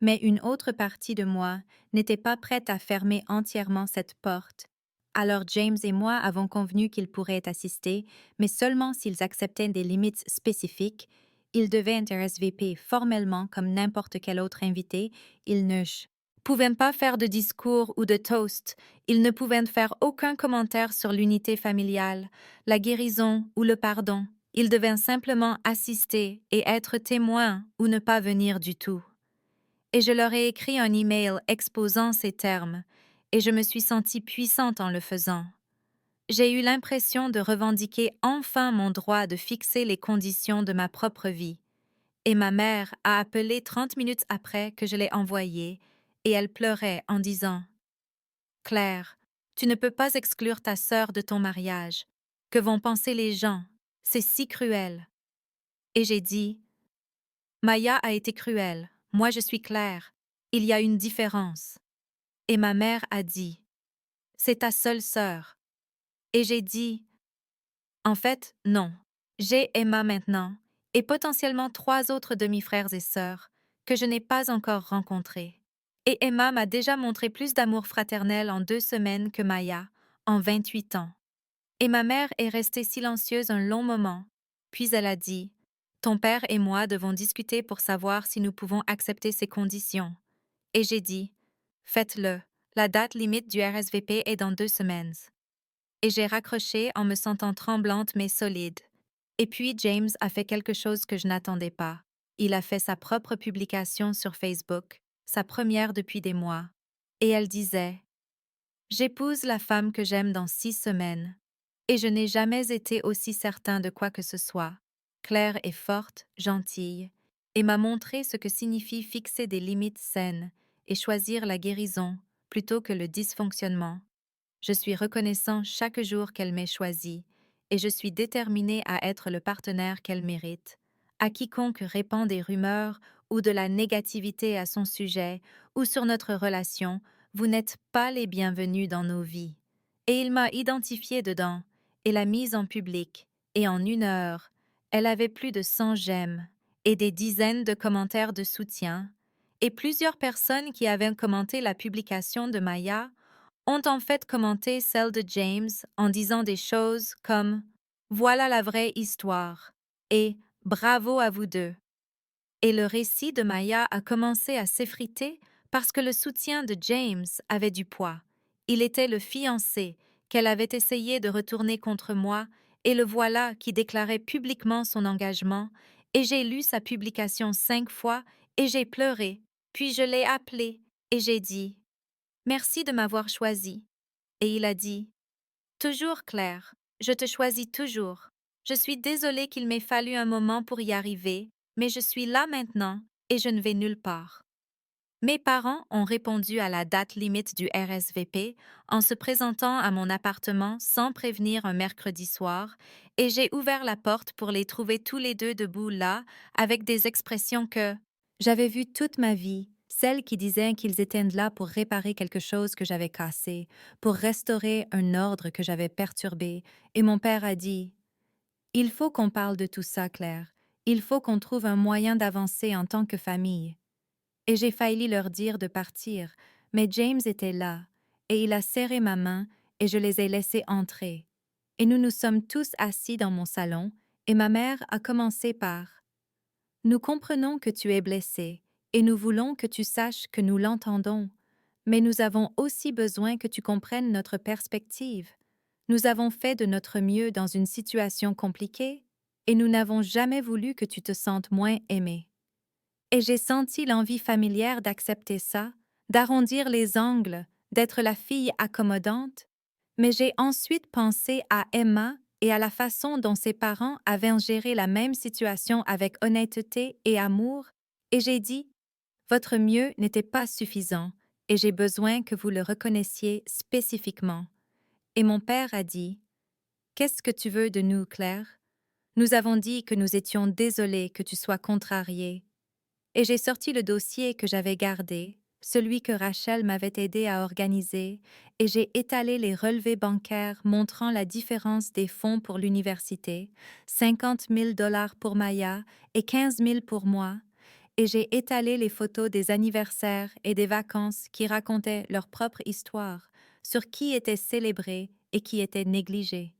Mais une autre partie de moi n'était pas prête à fermer entièrement cette porte. Alors James et moi avons convenu qu'ils pourraient assister, mais seulement s'ils acceptaient des limites spécifiques. Ils devaient être RSVP formellement comme n'importe quel autre invité. Ils ne pouvaient pas faire de discours ou de toast. Ils ne pouvaient faire aucun commentaire sur l'unité familiale, la guérison ou le pardon. Ils devaient simplement assister et être témoins ou ne pas venir du tout. Et je leur ai écrit un email exposant ces termes, et je me suis sentie puissante en le faisant. J'ai eu l'impression de revendiquer enfin mon droit de fixer les conditions de ma propre vie. Et ma mère a appelé 30 minutes après que je l'ai envoyé, et elle pleurait en disant « Claire, tu ne peux pas exclure ta sœur de ton mariage. Que vont penser les gens? C'est si cruel. » Et j'ai dit Maya a été cruelle. Moi, je suis Claire. Il y a une différence. Et ma mère a dit, c'est ta seule sœur. Et j'ai dit, en fait, non. J'ai Emma maintenant, et potentiellement 3 autres demi-frères et sœurs, que je n'ai pas encore rencontrés. Et Emma m'a déjà montré plus d'amour fraternel en 2 semaines que Maya, en 28 ans. Et ma mère est restée silencieuse un long moment, puis elle a dit, ton père et moi devons discuter pour savoir si nous pouvons accepter ces conditions. Et j'ai dit, faites-le, la date limite du RSVP est dans 2 semaines. Et j'ai raccroché en me sentant tremblante mais solide. Et puis James a fait quelque chose que je n'attendais pas. Il a fait sa propre publication sur Facebook, sa première depuis des mois. Et elle disait « J'épouse la femme que j'aime dans 6 semaines. Et je n'ai jamais été aussi certain de quoi que ce soit. Claire est forte, gentille, et m'a montré ce que signifie fixer des limites saines et choisir la guérison plutôt que le dysfonctionnement. Je suis reconnaissant chaque jour qu'elle m'ait choisi, et je suis déterminé à être le partenaire qu'elle mérite. À quiconque répand des rumeurs ou de la négativité à son sujet ou sur notre relation, vous n'êtes pas les bienvenus dans nos vies. Et il m'a identifié dedans et l'a mise en public, et en 1 heure, elle avait plus de 100 j'aime et des dizaines de commentaires de soutien, et plusieurs personnes qui avaient commenté la publication de Maya ont en fait commenté celle de James en disant des choses comme « Voilà la vraie histoire » et « Bravo à vous deux ». Et le récit de Maya a commencé à s'effriter parce que le soutien de James avait du poids. Il était le fiancé qu'elle avait essayé de retourner contre moi, et le voilà qui déclarait publiquement son engagement, et j'ai lu sa publication 5 fois et j'ai pleuré, puis je l'ai appelé et j'ai dit « Merci de m'avoir choisi ». Et il a dit « Toujours Claire, je te choisis toujours. Je suis désolée qu'il m'ait fallu un moment pour y arriver, mais je suis là maintenant et je ne vais nulle part. » Mes parents ont répondu à la date limite du RSVP en se présentant à mon appartement sans prévenir un mercredi soir, et j'ai ouvert la porte pour les trouver tous les deux debout là, avec des expressions que j'avais vues toute ma vie, celles qui disaient qu'ils étaient là pour réparer quelque chose que j'avais cassé, pour restaurer un ordre que j'avais perturbé, et mon père a dit « Il faut qu'on parle de tout ça, Claire. Il faut qu'on trouve un moyen d'avancer en tant que famille. » Et j'ai failli leur dire de partir, mais James était là, et il a serré ma main, et je les ai laissés entrer. Et nous nous sommes tous assis dans mon salon, et ma mère a commencé par « Nous comprenons que tu es blessé, et nous voulons que tu saches que nous l'entendons, mais nous avons aussi besoin que tu comprennes notre perspective. Nous avons fait de notre mieux dans une situation compliquée, et nous n'avons jamais voulu que tu te sentes moins aimé. » Et j'ai senti l'envie familière d'accepter ça, d'arrondir les angles, d'être la fille accommodante, mais j'ai ensuite pensé à Emma et à la façon dont ses parents avaient géré la même situation avec honnêteté et amour, et j'ai dit « Votre mieux n'était pas suffisant, et j'ai besoin que vous le reconnaissiez spécifiquement. » Et mon père a dit « Qu'est-ce que tu veux de nous, Claire? Nous avons dit que nous étions désolés que tu sois contrariée. » Et j'ai sorti le dossier que j'avais gardé, celui que Rachel m'avait aidé à organiser, et j'ai étalé les relevés bancaires montrant la différence des fonds pour l'université, 50 000 $ pour Maya et 15 000 pour moi, et j'ai étalé les photos des anniversaires et des vacances qui racontaient leur propre histoire, sur qui était célébré et qui était négligé.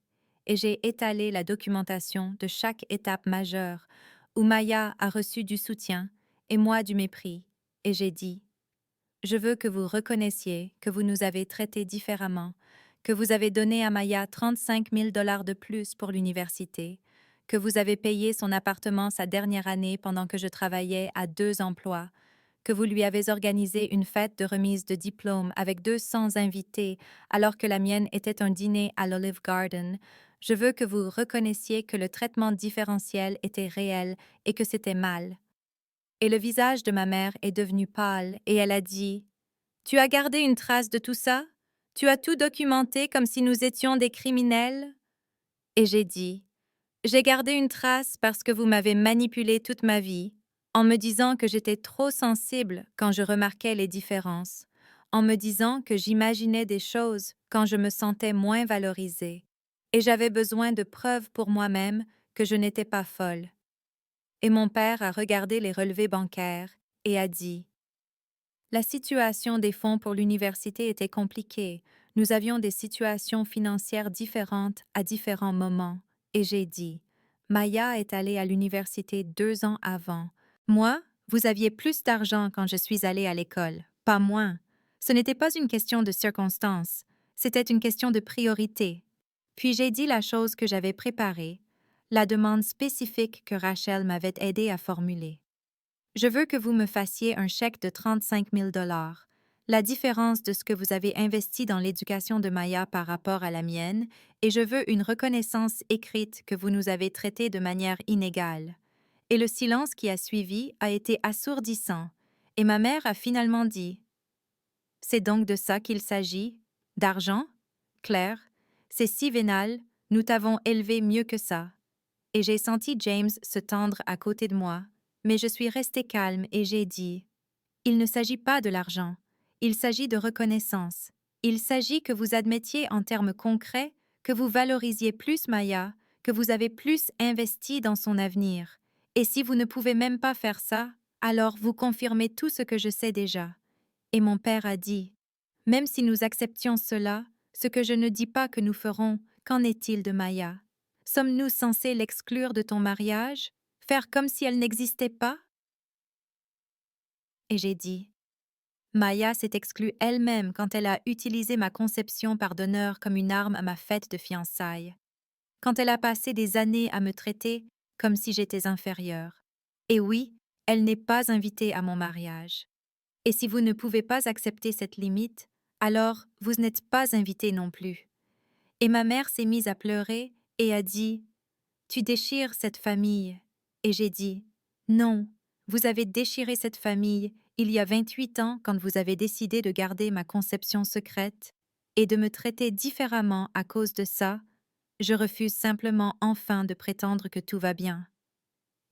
Et j'ai étalé la documentation de chaque étape majeure, où Maya a reçu du soutien, et moi du mépris, et j'ai dit « Je veux que vous reconnaissiez que vous nous avez traités différemment, que vous avez donné à Maya 35 000 $ de plus pour l'université, que vous avez payé son appartement sa dernière année pendant que je travaillais à 2 emplois, que vous lui avez organisé une fête de remise de diplôme avec 200 invités alors que la mienne était un dîner à l'Olive Garden. Je veux que vous reconnaissiez que le traitement différentiel était réel et que c'était mal. » Et le visage de ma mère est devenu pâle, et elle a dit « Tu as gardé une trace de tout ça? Tu as tout documenté comme si nous étions des criminels? » Et j'ai dit « J'ai gardé une trace parce que vous m'avez manipulée toute ma vie. en me disant que j'étais trop sensible quand je remarquais les différences, en me disant que j'imaginais des choses quand je me sentais moins valorisée, et j'avais besoin de preuves pour moi-même que je n'étais pas folle. Et mon père a regardé les relevés bancaires et a dit: La situation des fonds pour l'université était compliquée. Nous avions des situations financières différentes à différents moments. Et j'ai dit: Maya est allée à l'université 2 ans avant. Moi, vous aviez plus d'argent quand je suis allée à l'école, pas moins. Ce n'était pas une question de circonstances, c'était une question de priorité. Puis j'ai dit la chose que j'avais préparée, la demande spécifique que Rachel m'avait aidé à formuler. Je veux que vous me fassiez un chèque de 35 000 $, la différence de ce que vous avez investi dans l'éducation de Maya par rapport à la mienne, et je veux une reconnaissance écrite que vous nous avez traitée de manière inégale. Et le silence qui a suivi a été assourdissant, et ma mère a finalement dit: C'est donc de ça qu'il s'agit? D'argent? Claire, c'est si vénal, nous t'avons élevé mieux que ça. Et j'ai senti James se tendre à côté de moi, mais je suis restée calme et j'ai dit: Il ne s'agit pas de l'argent, il s'agit de reconnaissance. Il s'agit que vous admettiez en termes concrets que vous valorisiez plus Maya, que vous avez plus investi dans son avenir. Et si vous ne pouvez même pas faire ça, alors vous confirmez tout ce que je sais déjà. Et mon père a dit: Même si nous acceptions cela, ce que je ne dis pas que nous ferons, qu'en est-il de Maya? Sommes-nous censés l'exclure de ton mariage? Faire comme si elle n'existait pas? Et j'ai dit: Maya s'est exclue elle-même quand elle a utilisé ma conception par d'honneur comme une arme à ma fête de fiançailles, quand elle a passé des années à me traiter comme si j'étais inférieure. Et oui, elle n'est pas invitée à mon mariage. Et si vous ne pouvez pas accepter cette limite, alors vous n'êtes pas invité non plus. Et ma mère s'est mise à pleurer et a dit: Tu déchires cette famille. Et j'ai dit: Non, vous avez déchiré cette famille il y a 28 ans quand vous avez décidé de garder ma conception secrète et de me traiter différemment à cause de ça. Je refuse simplement enfin de prétendre que tout va bien.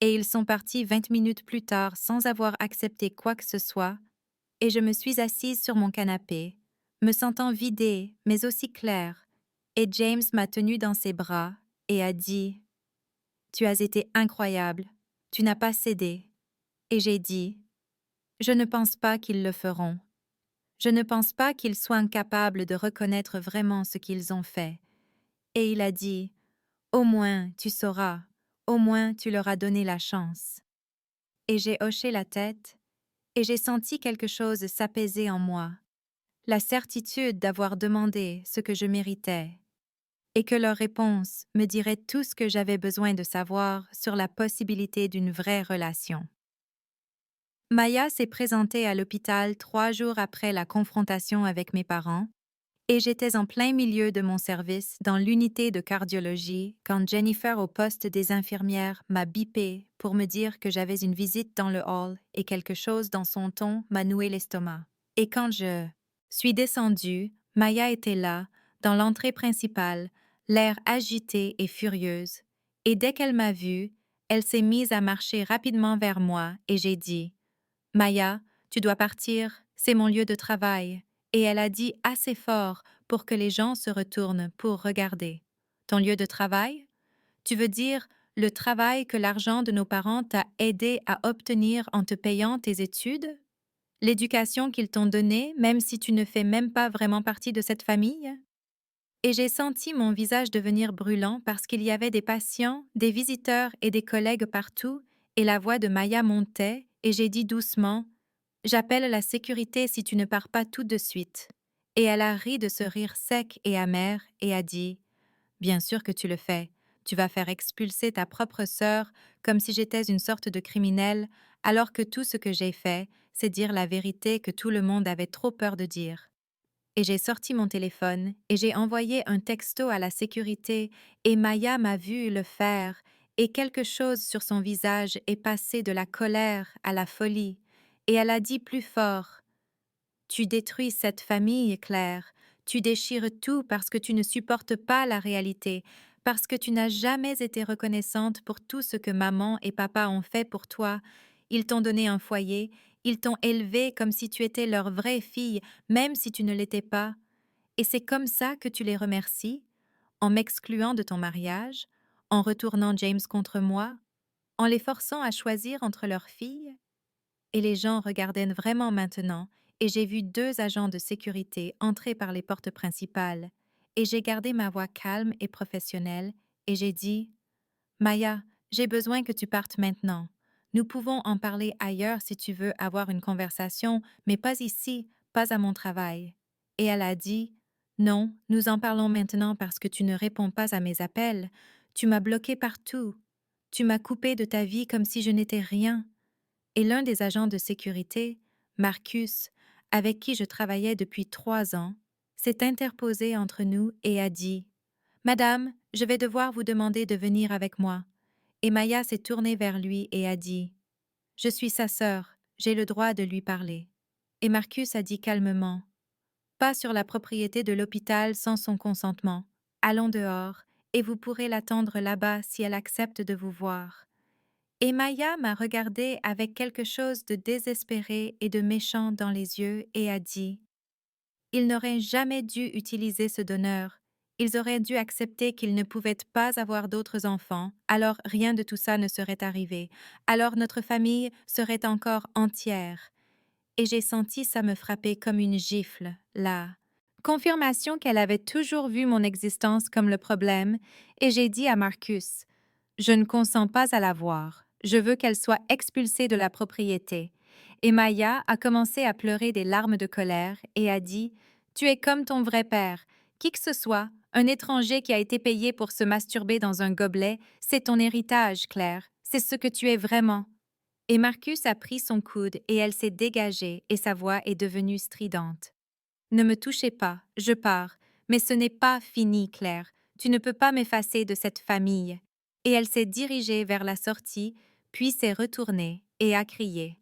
Et ils sont partis 20 minutes plus tard sans avoir accepté quoi que ce soit, et je me suis assise sur mon canapé, me sentant vidée mais aussi claire, et James m'a tenue dans ses bras et a dit: Tu as été incroyable, tu n'as pas cédé. Et j'ai dit: Je ne pense pas qu'ils le feront. Je ne pense pas qu'ils soient incapables de reconnaître vraiment ce qu'ils ont fait. Et il a dit: Au moins tu sauras, au moins tu leur as donné la chance. Et j'ai hoché la tête, et j'ai senti quelque chose s'apaiser en moi, la certitude d'avoir demandé ce que je méritais, et que leur réponse me dirait tout ce que j'avais besoin de savoir sur la possibilité d'une vraie relation. Maya s'est présentée à l'hôpital 3 jours après la confrontation avec mes parents, et j'étais en plein milieu de mon service dans l'unité de cardiologie quand Jennifer au poste des infirmières m'a bipé pour me dire que j'avais une visite dans le hall et quelque chose dans son ton m'a noué l'estomac. Et quand je suis descendue, Maya était là, dans l'entrée principale, l'air agité et furieuse, et dès qu'elle m'a vue, elle s'est mise à marcher rapidement vers moi et j'ai dit: Maya, tu dois partir, c'est mon lieu de travail. Et elle a dit assez fort pour que les gens se retournent pour regarder. Ton lieu de travail? Tu veux dire le travail que l'argent de nos parents t'a aidé à obtenir en te payant tes études? L'éducation qu'ils t'ont donnée, même si tu ne fais même pas vraiment partie de cette famille? Et j'ai senti mon visage devenir brûlant parce qu'il y avait des patients, des visiteurs et des collègues partout, et la voix de Maya montait, et j'ai dit doucement: J'appelle la sécurité si tu ne pars pas tout de suite. Et elle a ri de ce rire sec et amer et a dit: Bien sûr que tu le fais. Tu vas faire expulser ta propre sœur comme si j'étais une sorte de criminel, alors que tout ce que j'ai fait, c'est dire la vérité que tout le monde avait trop peur de dire. Et j'ai sorti mon téléphone et j'ai envoyé un texto à la sécurité et Maya m'a vu le faire et quelque chose sur son visage est passé de la colère à la folie et elle a dit plus fort: Tu détruis cette famille, Claire. Tu déchires tout parce que tu ne supportes pas la réalité, parce que tu n'as jamais été reconnaissante pour tout ce que maman et papa ont fait pour toi. Ils t'ont donné un foyer, ils t'ont élevée comme si tu étais leur vraie fille, même si tu ne l'étais pas. Et c'est comme ça que tu les remercies, en m'excluant de ton mariage, en retournant James contre moi, en les forçant à choisir entre leurs filles? Et les gens regardaient vraiment maintenant, et j'ai vu 2 agents de sécurité entrer par les portes principales, et j'ai gardé ma voix calme et professionnelle, et j'ai dit: Maya, j'ai besoin que tu partes maintenant. Nous pouvons en parler ailleurs si tu veux avoir une conversation, mais pas ici, pas à mon travail. Et elle a dit: Non, nous en parlons maintenant parce que tu ne réponds pas à mes appels. Tu m'as bloqué partout. Tu m'as coupé de ta vie comme si je n'étais rien. Et l'un des agents de sécurité, Marcus, avec qui je travaillais depuis 3 ans, s'est interposé entre nous et a dit: Madame, je vais devoir vous demander de venir avec moi. Et Maya s'est tournée vers lui et a dit: Je suis sa sœur, j'ai le droit de lui parler. Et Marcus a dit calmement: Pas sur la propriété de l'hôpital sans son consentement. Allons dehors, et vous pourrez l'attendre là-bas si elle accepte de vous voir. Et Maya m'a regardé avec quelque chose de désespéré et de méchant dans les yeux et a dit: Ils n'auraient jamais dû utiliser ce donneur. Ils auraient dû accepter qu'ils ne pouvaient pas avoir d'autres enfants, alors rien de tout ça ne serait arrivé. Alors notre famille serait encore entière. Et j'ai senti ça me frapper comme une gifle, là. Confirmation qu'elle avait toujours vu mon existence comme le problème, et j'ai dit à Marcus: Je ne consens pas à la voir. Je veux qu'elle soit expulsée de la propriété. Et Maya a commencé à pleurer des larmes de colère et a dit: Tu es comme ton vrai père. Qui que ce soit, un étranger qui a été payé pour se masturber dans un gobelet, c'est ton héritage, Claire. C'est ce que tu es vraiment. Et Marcus a pris son coude et elle s'est dégagée et sa voix est devenue stridente. Ne me touchez pas, je pars, mais ce n'est pas fini, Claire. Tu ne peux pas m'effacer de cette famille. Et elle s'est dirigée vers la sortie, puis s'est retournée et a crié: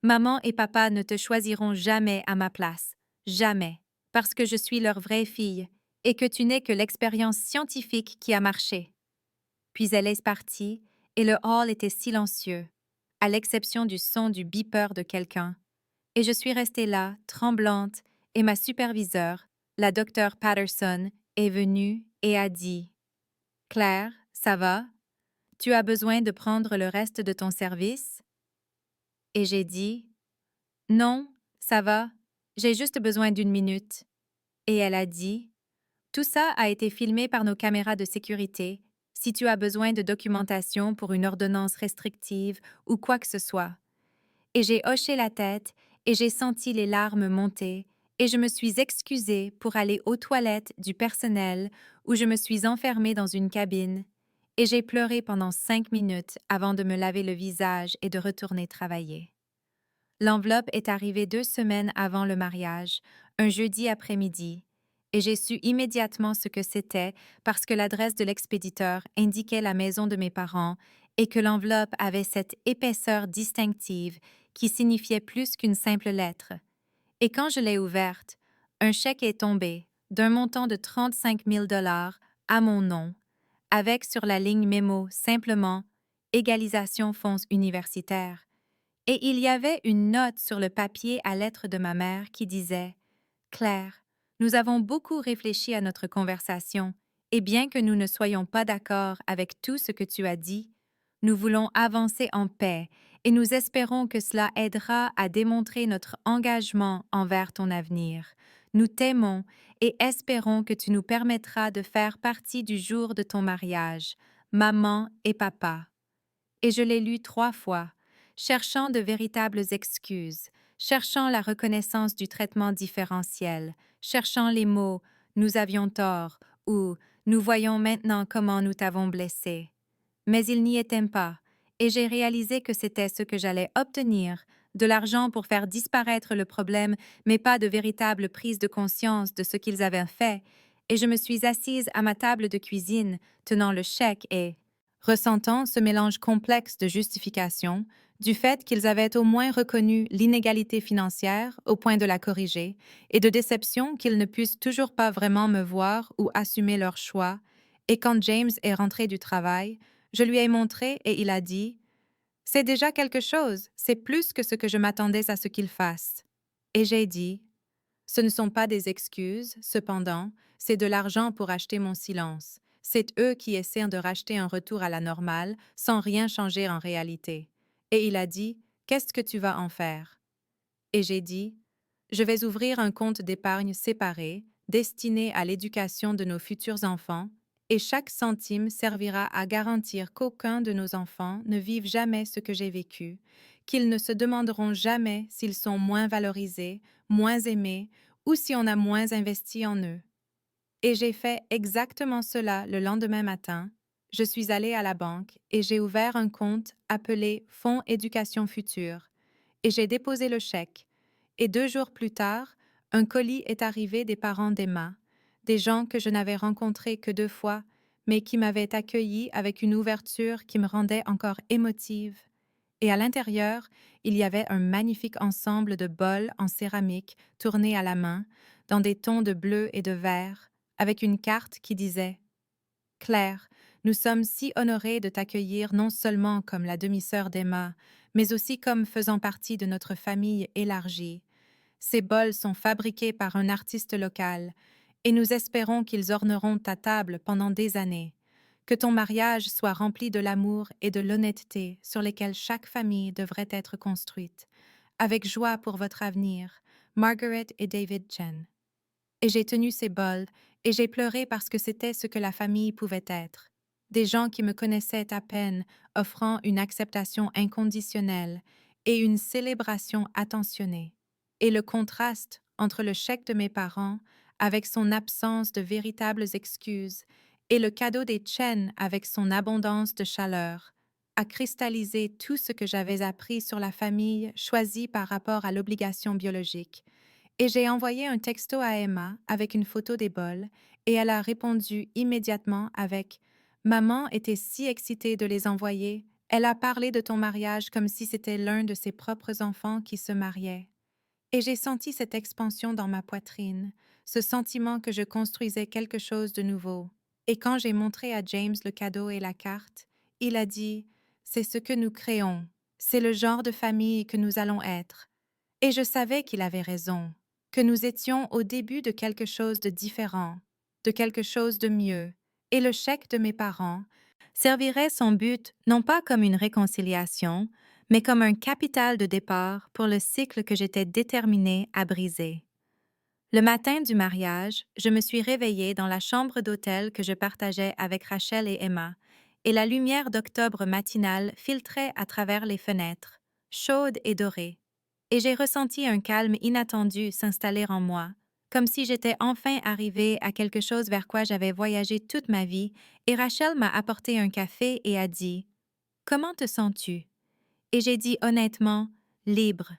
Maman et papa ne te choisiront jamais à ma place, jamais, parce que je suis leur vraie fille et que tu n'es que l'expérience scientifique qui a marché. Puis elle est partie et le hall était silencieux, à l'exception du son du beeper de quelqu'un. Et je suis restée là, tremblante, et ma superviseure, la docteure Patterson, est venue et a dit: Claire, ça va? Tu as besoin de prendre le reste de ton service? Et j'ai dit: Non, ça va, j'ai juste besoin d'une minute. Et elle a dit: Tout ça a été filmé par nos caméras de sécurité. Si tu as besoin de documentation pour une ordonnance restrictive ou quoi que ce soit. Et j'ai hoché la tête et j'ai senti les larmes monter et je me suis excusée pour aller aux toilettes du personnel où je me suis enfermée dans une cabine et j'ai pleuré pendant 5 minutes avant de me laver le visage et de retourner travailler. L'enveloppe est arrivée 2 semaines avant le mariage, un jeudi après-midi, et j'ai su immédiatement ce que c'était parce que l'adresse de l'expéditeur indiquait la maison de mes parents et que l'enveloppe avait cette épaisseur distinctive qui signifiait plus qu'une simple lettre. Et quand je l'ai ouverte, un chèque est tombé d'un montant de 35 000 à mon nom, avec sur la ligne mémo simplement Égalisation fonds universitaires. Et il y avait une note sur le papier à lettres de ma mère qui disait: Claire, nous avons beaucoup réfléchi à notre conversation, et bien que nous ne soyons pas d'accord avec tout ce que tu as dit, nous voulons avancer en paix et nous espérons que cela aidera à démontrer notre engagement envers ton avenir. Nous t'aimons et espérons que tu nous permettras de faire partie du jour de ton mariage, maman et papa. Et je l'ai lu 3 fois, cherchant de véritables excuses, cherchant la reconnaissance du traitement différentiel, cherchant les mots «nous avions tort» ou «nous voyons maintenant comment nous t'avons blessé». Mais il n'y était pas, et j'ai réalisé que c'était ce que j'allais obtenir, de l'argent pour faire disparaître le problème, mais pas de véritable prise de conscience de ce qu'ils avaient fait, et je me suis assise à ma table de cuisine, tenant le chèque et ressentant ce mélange complexe de justification, du fait qu'ils avaient au moins reconnu l'inégalité financière au point de la corriger, et de déception qu'ils ne puissent toujours pas vraiment me voir ou assumer leur choix, et quand James est rentré du travail, je lui ai montré et il a dit: C'est déjà quelque chose, c'est plus que ce que je m'attendais à ce qu'ils fassent. Et j'ai dit, ce ne sont pas des excuses, cependant, c'est de l'argent pour acheter mon silence. C'est eux qui essaient de racheter un retour à la normale sans rien changer en réalité. Et il a dit, qu'est-ce que tu vas en faire? Et j'ai dit, je vais ouvrir un compte d'épargne séparé, destiné à l'éducation de nos futurs enfants, et chaque centime servira à garantir qu'aucun de nos enfants ne vive jamais ce que j'ai vécu, qu'ils ne se demanderont jamais s'ils sont moins valorisés, moins aimés, ou si on a moins investi en eux. Et j'ai fait exactement cela le lendemain matin. Je suis allée à la banque et j'ai ouvert un compte appelé Fonds Éducation Future, et j'ai déposé le chèque. Et 2 jours plus tard, un colis est arrivé des parents d'Emma, des gens que je n'avais rencontrés que 2 fois, mais qui m'avaient accueillie avec une ouverture qui me rendait encore émotive. Et à l'intérieur, il y avait un magnifique ensemble de bols en céramique tournés à la main, dans des tons de bleu et de vert, avec une carte qui disait Claire, nous sommes si honorés de t'accueillir non seulement comme la demi-sœur d'Emma, mais aussi comme faisant partie de notre famille élargie. Ces bols sont fabriqués par un artiste local, et nous espérons qu'ils orneront ta table pendant des années. Que ton mariage soit rempli de l'amour et de l'honnêteté sur lesquels chaque famille devrait être construite. Avec joie pour votre avenir, Margaret et David Chen. Et j'ai tenu ces bols, et j'ai pleuré parce que c'était ce que la famille pouvait être. Des gens qui me connaissaient à peine, offrant une acceptation inconditionnelle et une célébration attentionnée. Et le contraste entre le chèque de mes parents, avec son absence de véritables excuses, et le cadeau des Chen avec son abondance de chaleur, a cristallisé tout ce que j'avais appris sur la famille choisie par rapport à l'obligation biologique. Et j'ai envoyé un texto à Emma avec une photo des bols et elle a répondu immédiatement avec Maman était si excitée de les envoyer. Elle a parlé de ton mariage comme si c'était l'un de ses propres enfants qui se mariait. Et j'ai senti cette expansion dans ma poitrine, ce sentiment que je construisais quelque chose de nouveau. Et quand j'ai montré à James le cadeau et la carte, il a dit C'est ce que nous créons, c'est le genre de famille que nous allons être. Et je savais qu'il avait raison, que nous étions au début de quelque chose de différent, de quelque chose de mieux, et le chèque de mes parents servirait son but non pas comme une réconciliation, mais comme un capital de départ pour le cycle que j'étais déterminée à briser. Le matin du mariage, je me suis réveillée dans la chambre d'hôtel que je partageais avec Rachel et Emma, et la lumière d'octobre matinale filtrait à travers les fenêtres, chaude et dorée, et j'ai ressenti un calme inattendu s'installer en moi, comme si j'étais enfin arrivée à quelque chose vers quoi j'avais voyagé toute ma vie, et Rachel m'a apporté un café et a dit « Comment te sens-tu » Et j'ai dit honnêtement « Libre ».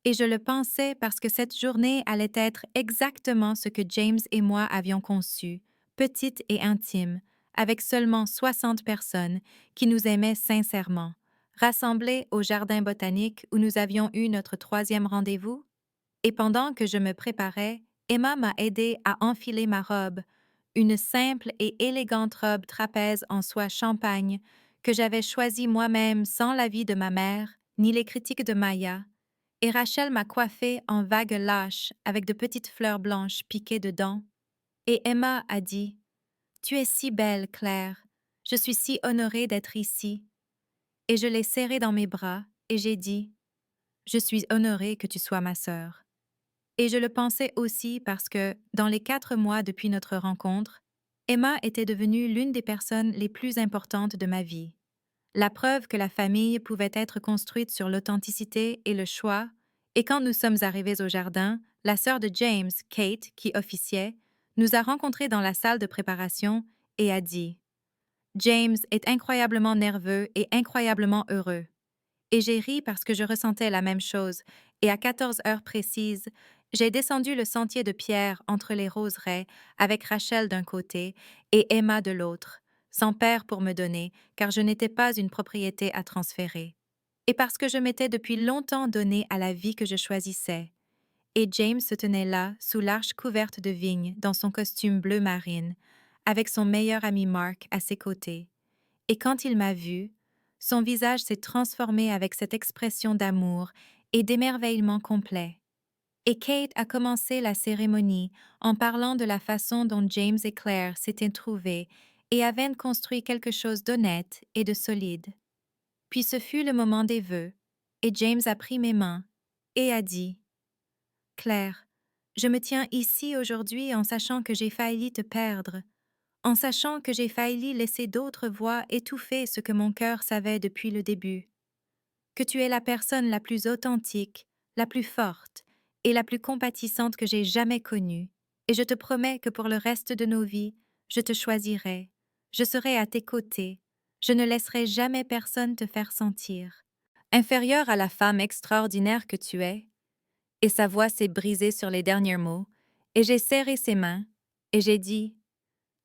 Et je le pensais parce que cette journée allait être exactement ce que James et moi avions conçu, petite et intime, avec seulement 60 personnes qui nous aimaient sincèrement, rassemblées au jardin botanique où nous avions eu notre 3e rendez-vous. Et pendant que je me préparais, Emma m'a aidée à enfiler ma robe, une simple et élégante robe trapèze en soie champagne que j'avais choisie moi-même sans l'avis de ma mère ni les critiques de Maya, et Rachel m'a coiffée en vagues lâches avec de petites fleurs blanches piquées dedans. Et Emma a dit « Tu es si belle, Claire. Je suis si honorée d'être ici. » Et je l'ai serrée dans mes bras et j'ai dit « Je suis honorée que tu sois ma sœur. » Et je le pensais aussi parce que, dans les 4 mois depuis notre rencontre, Emma était devenue l'une des personnes les plus importantes de ma vie. La preuve que la famille pouvait être construite sur l'authenticité et le choix, et quand nous sommes arrivés au jardin, la sœur de James, Kate, qui officiait, nous a rencontrés dans la salle de préparation et a dit « James est incroyablement nerveux et incroyablement heureux. » Et j'ai ri parce que je ressentais la même chose, et à 14 heures précises, j'ai descendu le sentier de pierre entre les roseraies avec Rachel d'un côté et Emma de l'autre, sans père pour me donner, car je n'étais pas une propriété à transférer. Et parce que je m'étais depuis longtemps donné à la vie que je choisissais. Et James se tenait là, sous l'arche couverte de vignes, dans son costume bleu marine, avec son meilleur ami Mark à ses côtés. Et quand il m'a vue, Son visage s'est transformé avec cette expression d'amour et d'émerveillement complet. Et Kate a commencé la cérémonie en parlant de la façon dont James et Claire s'étaient trouvés et avaient construit quelque chose d'honnête et de solide. Puis ce fut le moment des vœux, et James a pris mes mains et a dit: Claire, je me tiens ici aujourd'hui en sachant que j'ai failli te perdre, en sachant que j'ai failli laisser d'autres voix étouffer ce que mon cœur savait depuis le début. Que tu es la personne la plus authentique, la plus forte et la plus compatissante que j'ai jamais connue, et je te promets que pour le reste de nos vies, je te choisirai, je serai à tes côtés, je ne laisserai jamais personne te faire sentir inférieure à la femme extraordinaire que tu es. Et sa voix s'est brisée sur les derniers mots, et j'ai serré ses mains, et j'ai dit: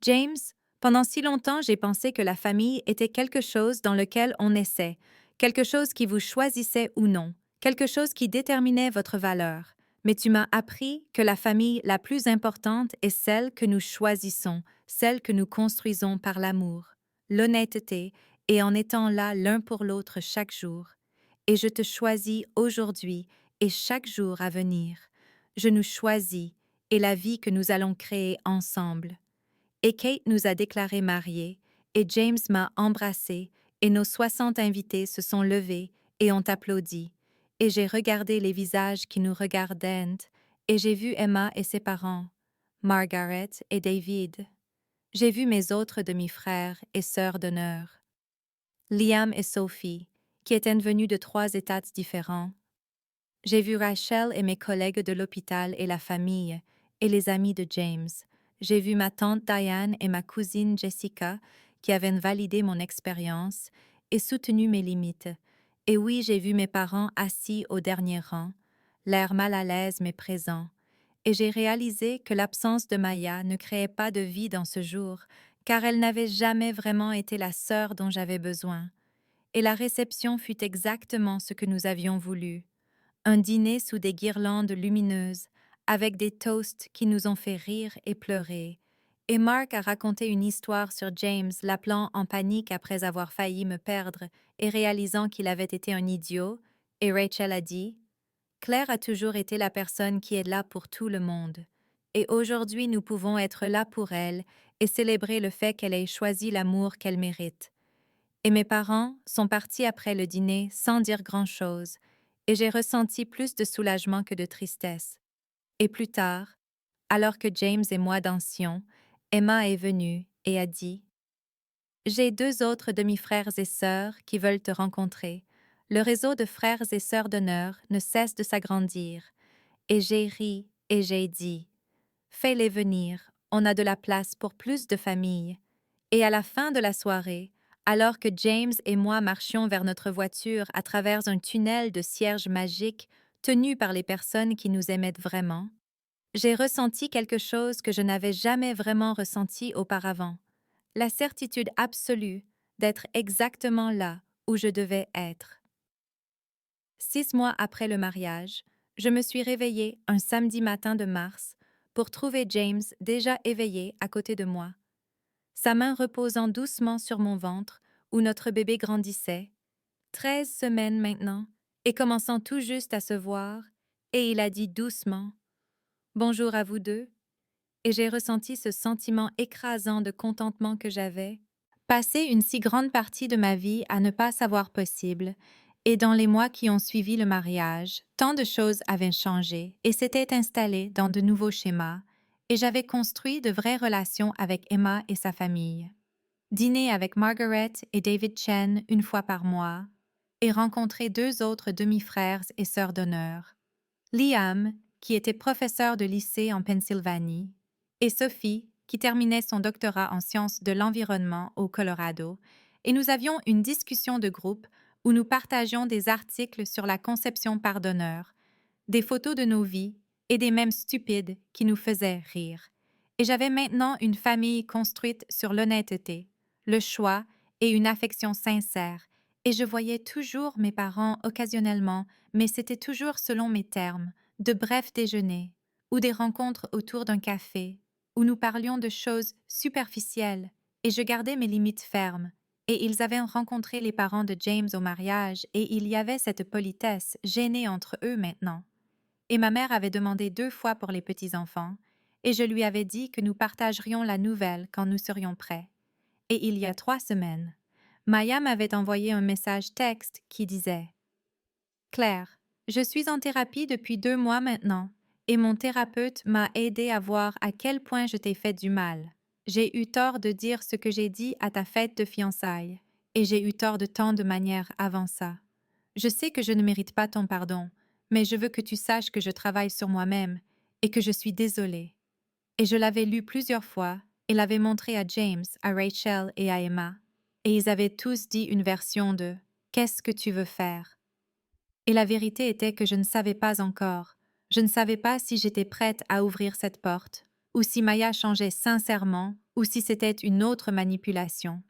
James, pendant si longtemps j'ai pensé que la famille était quelque chose dans lequel on essaie, quelque chose qui vous choisissait ou non, quelque chose qui déterminait votre valeur. Mais tu m'as appris que la famille la plus importante est celle que nous choisissons, celle que nous construisons par l'amour, l'honnêteté et en étant là l'un pour l'autre chaque jour. Et je te choisis aujourd'hui et chaque jour à venir. Je nous choisis et la vie que nous allons créer ensemble. Et Kate nous a déclarés mariés, et James m'a embrassé, et nos 60 invités se sont levés et ont applaudi. Et j'ai regardé les visages qui nous regardaient, et j'ai vu Emma et ses parents, Margaret et David. J'ai vu mes autres demi-frères et sœurs d'honneur, Liam et Sophie, qui étaient venus de 3 États différents. J'ai vu Rachel et mes collègues de l'hôpital et la famille, et les amis de James. J'ai vu ma tante Diane et ma cousine Jessica, qui avaient validé mon expérience et soutenu mes limites. Et oui, j'ai vu mes parents assis au dernier rang, l'air mal à l'aise mais présent. Et j'ai réalisé que l'absence de Maya ne créait pas de vie dans ce jour, car elle n'avait jamais vraiment été la sœur dont j'avais besoin. Et la réception fut exactement ce que nous avions voulu. Un dîner sous des guirlandes lumineuses, avec des toasts qui nous ont fait rire et pleurer. Et Mark a raconté une histoire sur James l'appelant en panique après avoir failli me perdre et réalisant qu'il avait été un idiot, et Rachel a dit: Claire a toujours été la personne qui est là pour tout le monde. Et aujourd'hui nous pouvons être là pour elle et célébrer le fait qu'elle ait choisi l'amour qu'elle mérite. Et mes parents sont partis après le dîner sans dire grand-chose, et j'ai ressenti plus de soulagement que de tristesse. Et plus tard, alors que James et moi dansions, Emma est venue et a dit: J'ai 2 autres demi-frères et sœurs qui veulent te rencontrer. Le réseau de frères et sœurs d'honneur ne cesse de s'agrandir. Et j'ai ri et j'ai dit: Fais-les venir, on a de la place pour plus de familles. Et à la fin de la soirée, alors que James et moi marchions vers notre voiture à travers un tunnel de cierges magiques tenu par les personnes qui nous aimaient vraiment, j'ai ressenti quelque chose que je n'avais jamais vraiment ressenti auparavant, la certitude absolue d'être exactement là où je devais être. 6 mois après le mariage, je me suis réveillée un samedi matin de mars pour trouver James déjà éveillé à côté de moi, sa main reposant doucement sur mon ventre où notre bébé grandissait, 13 semaines maintenant, et commençant tout juste à se voir, et il a dit doucement: Bonjour à vous deux, et j'ai ressenti ce sentiment écrasant de contentement que j'avais passé une si grande partie de ma vie à ne pas savoir possible, et dans les mois qui ont suivi le mariage, tant de choses avaient changé et s'étaient installées dans de nouveaux schémas, et j'avais construit de vraies relations avec Emma et sa famille. Dîner avec Margaret et David Chen une fois par mois, et rencontrer 2 autres demi-frères et sœurs d'honneur. Liam, qui était professeur de lycée en Pennsylvanie, et Sophie, qui terminait son doctorat en sciences de l'environnement au Colorado, et nous avions une discussion de groupe où nous partagions des articles sur la conception pardonneur, des photos de nos vies et des mèmes stupides qui nous faisaient rire. Et j'avais maintenant une famille construite sur l'honnêteté, le choix et une affection sincère, et je voyais toujours mes parents occasionnellement, mais c'était toujours selon mes termes, de brefs déjeuners ou des rencontres autour d'un café, où nous parlions de choses superficielles, et je gardais mes limites fermes, Et ils avaient rencontré les parents de James au mariage, et il y avait cette politesse gênée entre eux maintenant. Et ma mère avait demandé 2 fois pour les petits-enfants, et je lui avais dit que nous partagerions la nouvelle quand nous serions prêts. Et il y a 3 semaines, Maya m'avait envoyé un message texte qui disait: Claire, je suis en thérapie depuis 2 mois maintenant, et mon thérapeute m'a aidé à voir à quel point je t'ai fait du mal. J'ai eu tort de dire ce que j'ai dit à ta fête de fiançailles, et j'ai eu tort de tant de manières avant ça. Je sais que je ne mérite pas ton pardon, mais je veux que tu saches que je travaille sur moi-même et que je suis désolée. Et je l'avais lu plusieurs fois et l'avais montré à James, à Rachel et à Emma, et ils avaient tous dit une version de Qu'est-ce que tu veux faire? Et la vérité était que je ne savais pas encore. Je ne savais pas si j'étais prête à ouvrir cette porte, ou si Maya changeait sincèrement, ou si c'était une autre manipulation.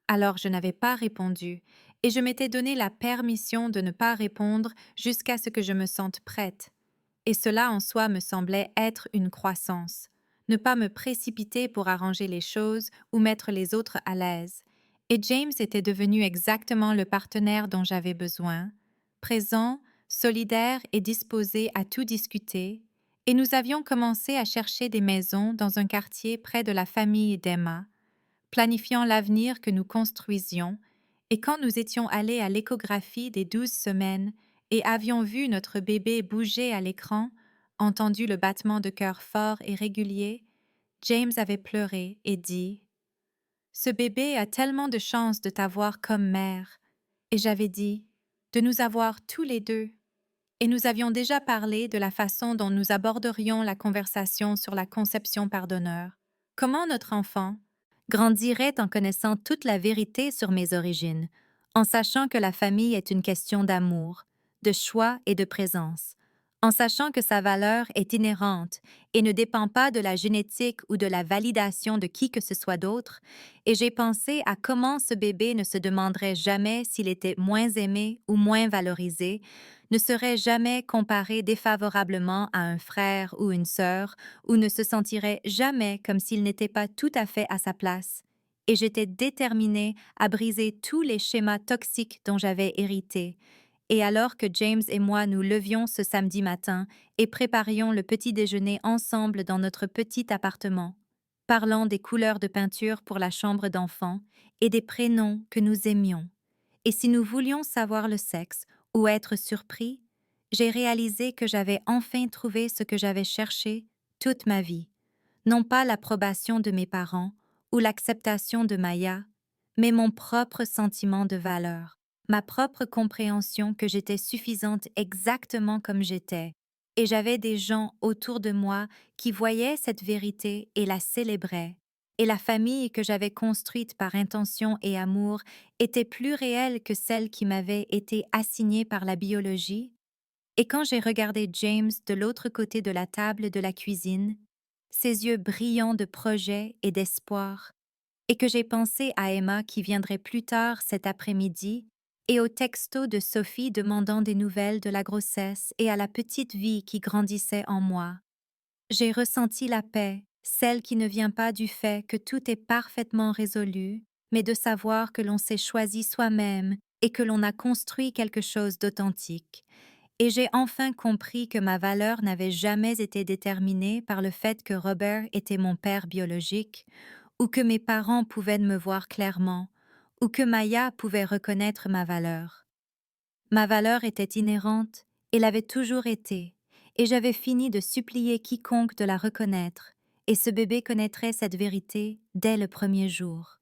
Alors je n'avais pas répondu, et je m'étais donné la permission de ne pas répondre jusqu'à ce que je me sente prête. Et cela en soi me semblait être une croissance. Ne pas me précipiter pour arranger les choses ou mettre les autres à l'aise. Et James était devenu exactement le partenaire dont j'avais besoin, présent, solidaire et disposé à tout discuter, et nous avions commencé à chercher des maisons dans un quartier près de la famille d'Emma, planifiant l'avenir que nous construisions, et quand nous étions allés à l'échographie des 12 semaines et avions vu notre bébé bouger à l'écran, entendu le battement de cœur fort et régulier, James avait pleuré et dit: Ce bébé a tellement de chance de t'avoir comme mère. Et j'avais dit: De nous avoir tous les deux. Et nous avions déjà parlé de la façon dont nous aborderions la conversation sur la conception par donneur. Comment notre enfant grandirait en connaissant toute la vérité sur mes origines, en sachant que la famille est une question d'amour, de choix et de présence, en sachant que sa valeur est inhérente et ne dépend pas de la génétique ou de la validation de qui que ce soit d'autre, et j'ai pensé à comment ce bébé ne se demanderait jamais s'il était moins aimé ou moins valorisé, ne serait jamais comparé défavorablement à un frère ou une sœur, ou ne se sentirait jamais comme s'il n'était pas tout à fait à sa place. Et j'étais déterminée à briser tous les schémas toxiques dont j'avais hérité. Et alors que James et moi nous levions ce samedi matin et préparions le petit déjeuner ensemble dans notre petit appartement, parlant des couleurs de peinture pour la chambre d'enfant et des prénoms que nous aimions. Et si nous voulions savoir le sexe ou être surpris, j'ai réalisé que j'avais enfin trouvé ce que j'avais cherché toute ma vie. Non pas l'approbation de mes parents ou l'acceptation de Maya, mais mon propre sentiment de valeur, ma propre compréhension que j'étais suffisante exactement comme j'étais, et j'avais des gens autour de moi qui voyaient cette vérité et la célébraient. Et la famille que j'avais construite par intention et amour était plus réelle que celle qui m'avait été assignée par la biologie. Et quand j'ai regardé James de l'autre côté de la table de la cuisine, ses yeux brillants de projet et d'espoir, et que j'ai pensé à Emma qui viendrait plus tard cet après-midi, et au texto de Sophie demandant des nouvelles de la grossesse et à la petite vie qui grandissait en moi, j'ai ressenti la paix, celle qui ne vient pas du fait que tout est parfaitement résolu, mais de savoir que l'on s'est choisi soi-même et que l'on a construit quelque chose d'authentique. Et j'ai enfin compris que ma valeur n'avait jamais été déterminée par le fait que Robert était mon père biologique, ou que mes parents pouvaient me voir clairement, ou que Maya pouvait reconnaître ma valeur. Ma valeur était inhérente et l'avait toujours été, et j'avais fini de supplier quiconque de la reconnaître, et ce bébé connaîtrait cette vérité dès le premier jour.